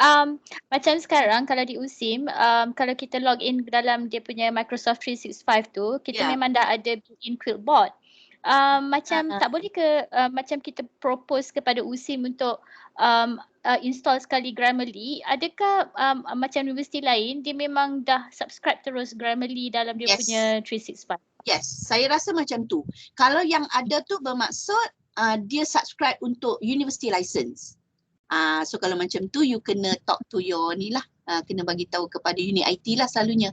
Macam sekarang kalau di USIM, kalau kita log in dalam dia punya Microsoft 365 tu, kita memang dah ada built-in Quillboard. Macam tak boleh ke macam kita propose kepada USIM untuk install sekali Grammarly, adakah macam universiti lain dia memang dah subscribe terus Grammarly dalam dia punya 365? Yes, saya rasa macam tu. Kalau yang ada tu bermaksud dia subscribe untuk university license. So kalau macam tu you kena talk to your ni lah, kena bagi tahu kepada Uni IT lah selalunya.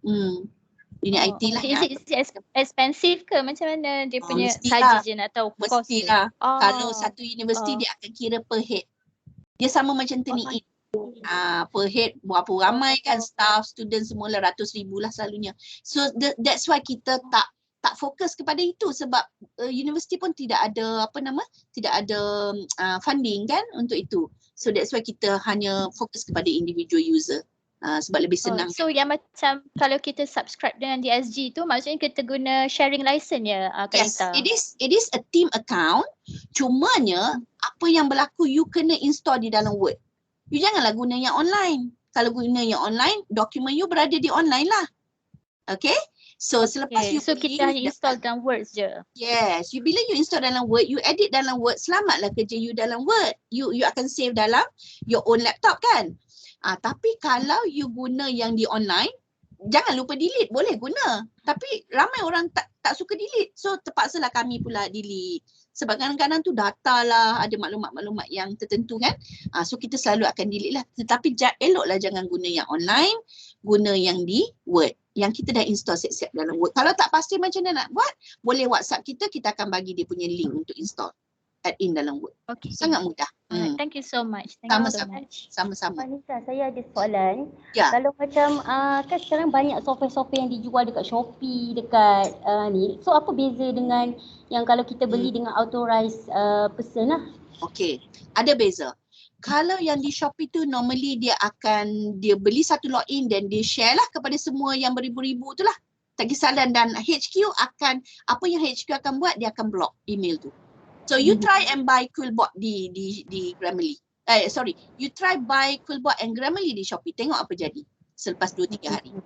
Uni IT lah. Is it expensive ke macam mana dia punya sarjan atau cost? Mestilah. Kalau satu universiti dia akan kira per head. Dia sama macam TNI. Per head berapa ramai kan staff, student semua lah, ratus ribu lah selalunya. So that's why kita tak fokus kepada itu sebab universiti pun tidak ada tidak ada funding kan untuk itu. So that's why kita hanya fokus kepada individual user. Sebab lebih senang. So yang macam kalau kita subscribe dengan DSG tu maksudnya kita guna sharing license ya Kak Nita? Yes, it is a team account. Cumanya apa yang berlaku you kena install di dalam Word. You janganlah guna yang online. Kalau guna yang online, dokumen you berada di online lah. Okay? So selepas you so beli, kita hanya install dalam Word je. yes, bila you install dalam Word, you edit dalam Word, selamatlah kerja you dalam Word. You akan save dalam your own laptop kan. Tapi kalau you guna yang di online, jangan lupa delete, boleh guna. Tapi ramai orang tak suka delete. So terpaksalah kami pula delete. Sebab kadang-kadang tu data lah, ada maklumat-maklumat yang tertentu kan. So kita selalu akan delete lah. Tetapi eloklah jangan guna yang online, guna yang di Word. Yang kita dah install siap-siap dalam Word. Kalau tak pasti macam mana nak buat, boleh WhatsApp kita, kita akan bagi dia punya link untuk install. Add in dalam Word. Okay. Sangat mudah. Thank you so much. Sama-sama. Anissa, saya ada soalan. Ya. Kalau macam kan sekarang banyak software-software yang dijual dekat Shopee, dekat ni. So apa beza dengan yang kalau kita beli dengan authorized person lah? Okay, ada beza. Kalau yang di Shopee tu normally dia beli satu login dan dia share lah kepada semua yang beribu-ribu tu lah. Tak kisah dan HQ akan, apa yang HQ akan buat, dia akan block email tu. So you try and buy Quillbot di Grammarly. You try buy Quillbot and Grammarly di Shopee. Tengok apa jadi selepas 2-3 hari.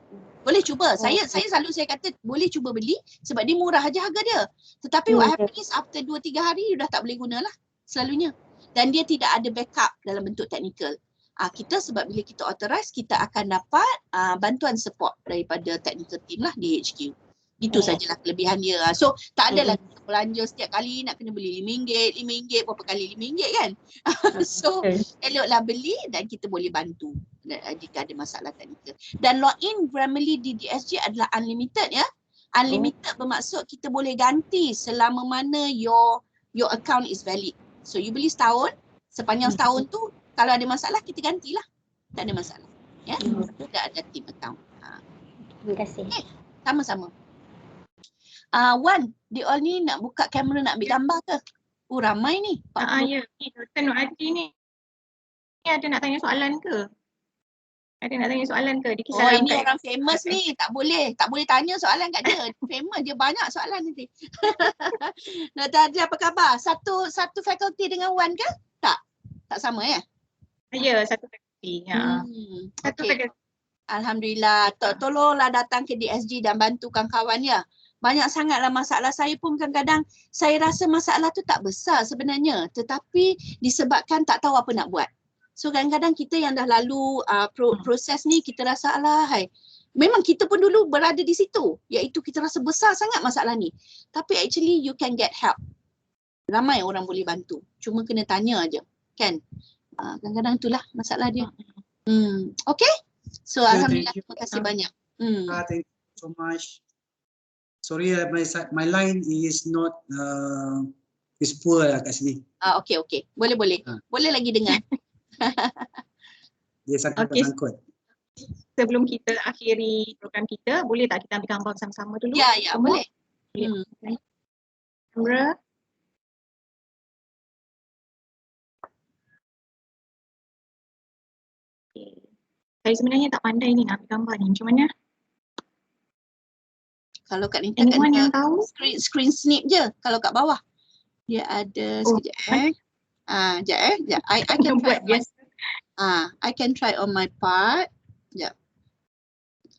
Boleh cuba. Saya selalu kata boleh cuba beli sebab dia murah aja harga dia. Tetapi what happens is after 2-3 hari you dah tak boleh guna lah selalunya. Dan dia tidak ada backup dalam bentuk technical. Kita sebab bila kita authorize, kita akan dapat bantuan support daripada technical team lah di HQ. Itu sajalah kelebihan dia. So tak adalah kita belanja setiap kali nak kena beli RM5, berapa kali RM5 kan. So eloklah beli dan kita boleh bantu jika ada masalah teknikal. Dan login Grammarly di DSG adalah unlimited ya. Unlimited bermaksud kita boleh ganti selama mana your account is valid. So you beli setahun, sepanjang setahun tu kalau ada masalah kita gantilah. Tak ada masalah. Ya. Sudah ada team account. Terima kasih. Okay. Sama-sama. Wan, dia all ni nak buka kamera nak ambil gambar ke? Ramai ni. Ya, Dr. Nur Adi ni. Ada nak tanya soalan ke? Dia kisah ini orang famous ni. Tak boleh tanya soalan kat dia. Famous, dia banyak soalan nanti. Dr. Adi apa khabar? Satu fakulti dengan Wan ke? Tak sama ya? Ya, satu fakulti. Satu fakulti. Alhamdulillah. Tolonglah datang ke DSG dan bantu kawan-kawan ya. Banyak sangatlah masalah. Saya pun kadang-kadang saya rasa masalah tu tak besar sebenarnya. Tetapi disebabkan tak tahu apa nak buat. So kadang-kadang kita yang dah lalu proses ni kita rasa memang kita pun dulu berada di situ. Iaitu kita rasa besar sangat masalah ni. Tapi actually you can get help. Ramai orang boleh bantu. Cuma kena tanya aja, kan? Kadang-kadang itulah masalah dia. Okay? So alhamdulillah, terima kasih banyak. Thank you so much. Sorry, my line is not is poor lah kat sini. Okay. Boleh. Boleh lagi dengar. Dia sangkut-sangkut. Sebelum kita akhiri program kita, boleh tak kita ambil gambar bersama-sama dulu? Ya, boleh. Kamera. Okay. Saya sebenarnya tak pandai ni nak ambil gambar ni. Macam mana? Kalau kat ni yang tahu screen snip je kalau kat bawah. Dia ada sekejap sekejap. I can try. I can try on my part. Sekejap.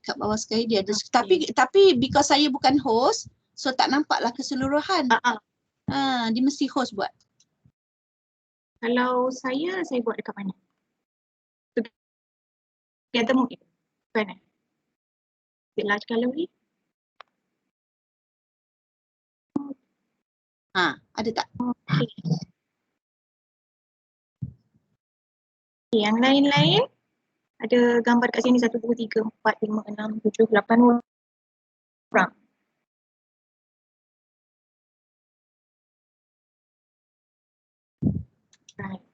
Kat bawah sekali dia ada tapi because saya bukan host, so tak nampaklah keseluruhan. Dia mesti host buat. Kalau saya buat dekat mana? Dia temu ke? Mana? Large gallery. Ada tak? Okay. Yang lain-lain ada gambar kat sini 1, 2, 3, 4, 5, 6, 7, 8 orang. Right.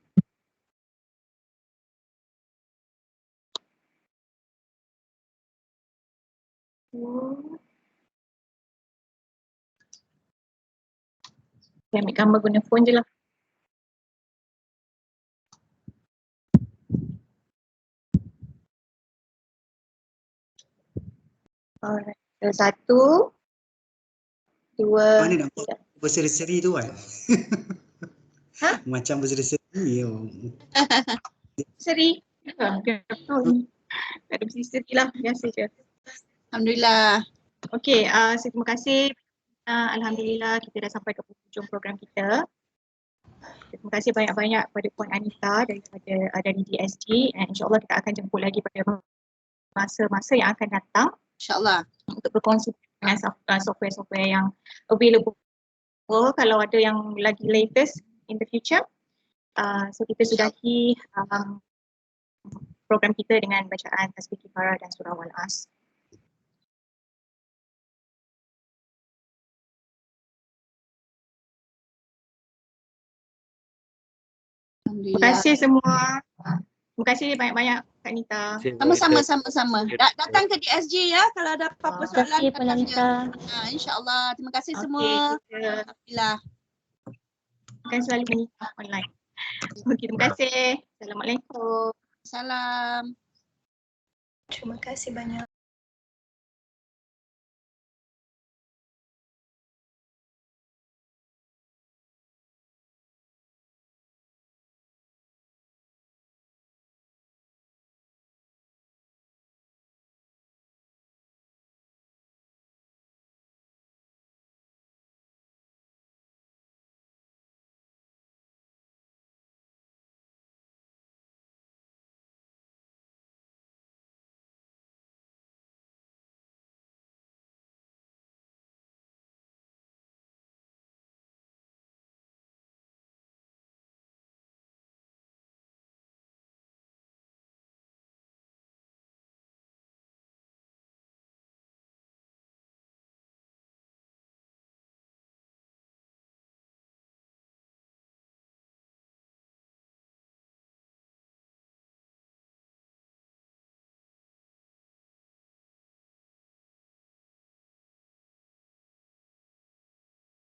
Saya ambil gambar guna phone je lah. Alright. 1, 2, 3. Berseri-seri tu kan? Macam berseri-seri. Seri. Tak ada berseri lah. Biasa je. Alhamdulillah. Okey, terima kasih. Alhamdulillah kita dah sampai ke hujung program kita. Terima kasih banyak-banyak kepada Puan Anita dari DSG, dan insyaAllah kita akan jemput lagi pada masa-masa yang akan datang. InsyaAllah. Untuk berkongsi dengan software-software yang available kalau ada yang lagi latest in the future. So kita sudahi program kita dengan bacaan tasbih kifarah dan surah Wal-As. Terima kasih semua. Terima kasih banyak-banyak Kak Nita. Sama-sama. Datang ke DSG ya kalau ada apa-apa soalan. Terima kasih Nita. InsyaAllah. Terima kasih semua. Alhamdulillah. Akan selalu menikah online. Terima kasih. Assalamualaikum. Salam. Terima kasih banyak.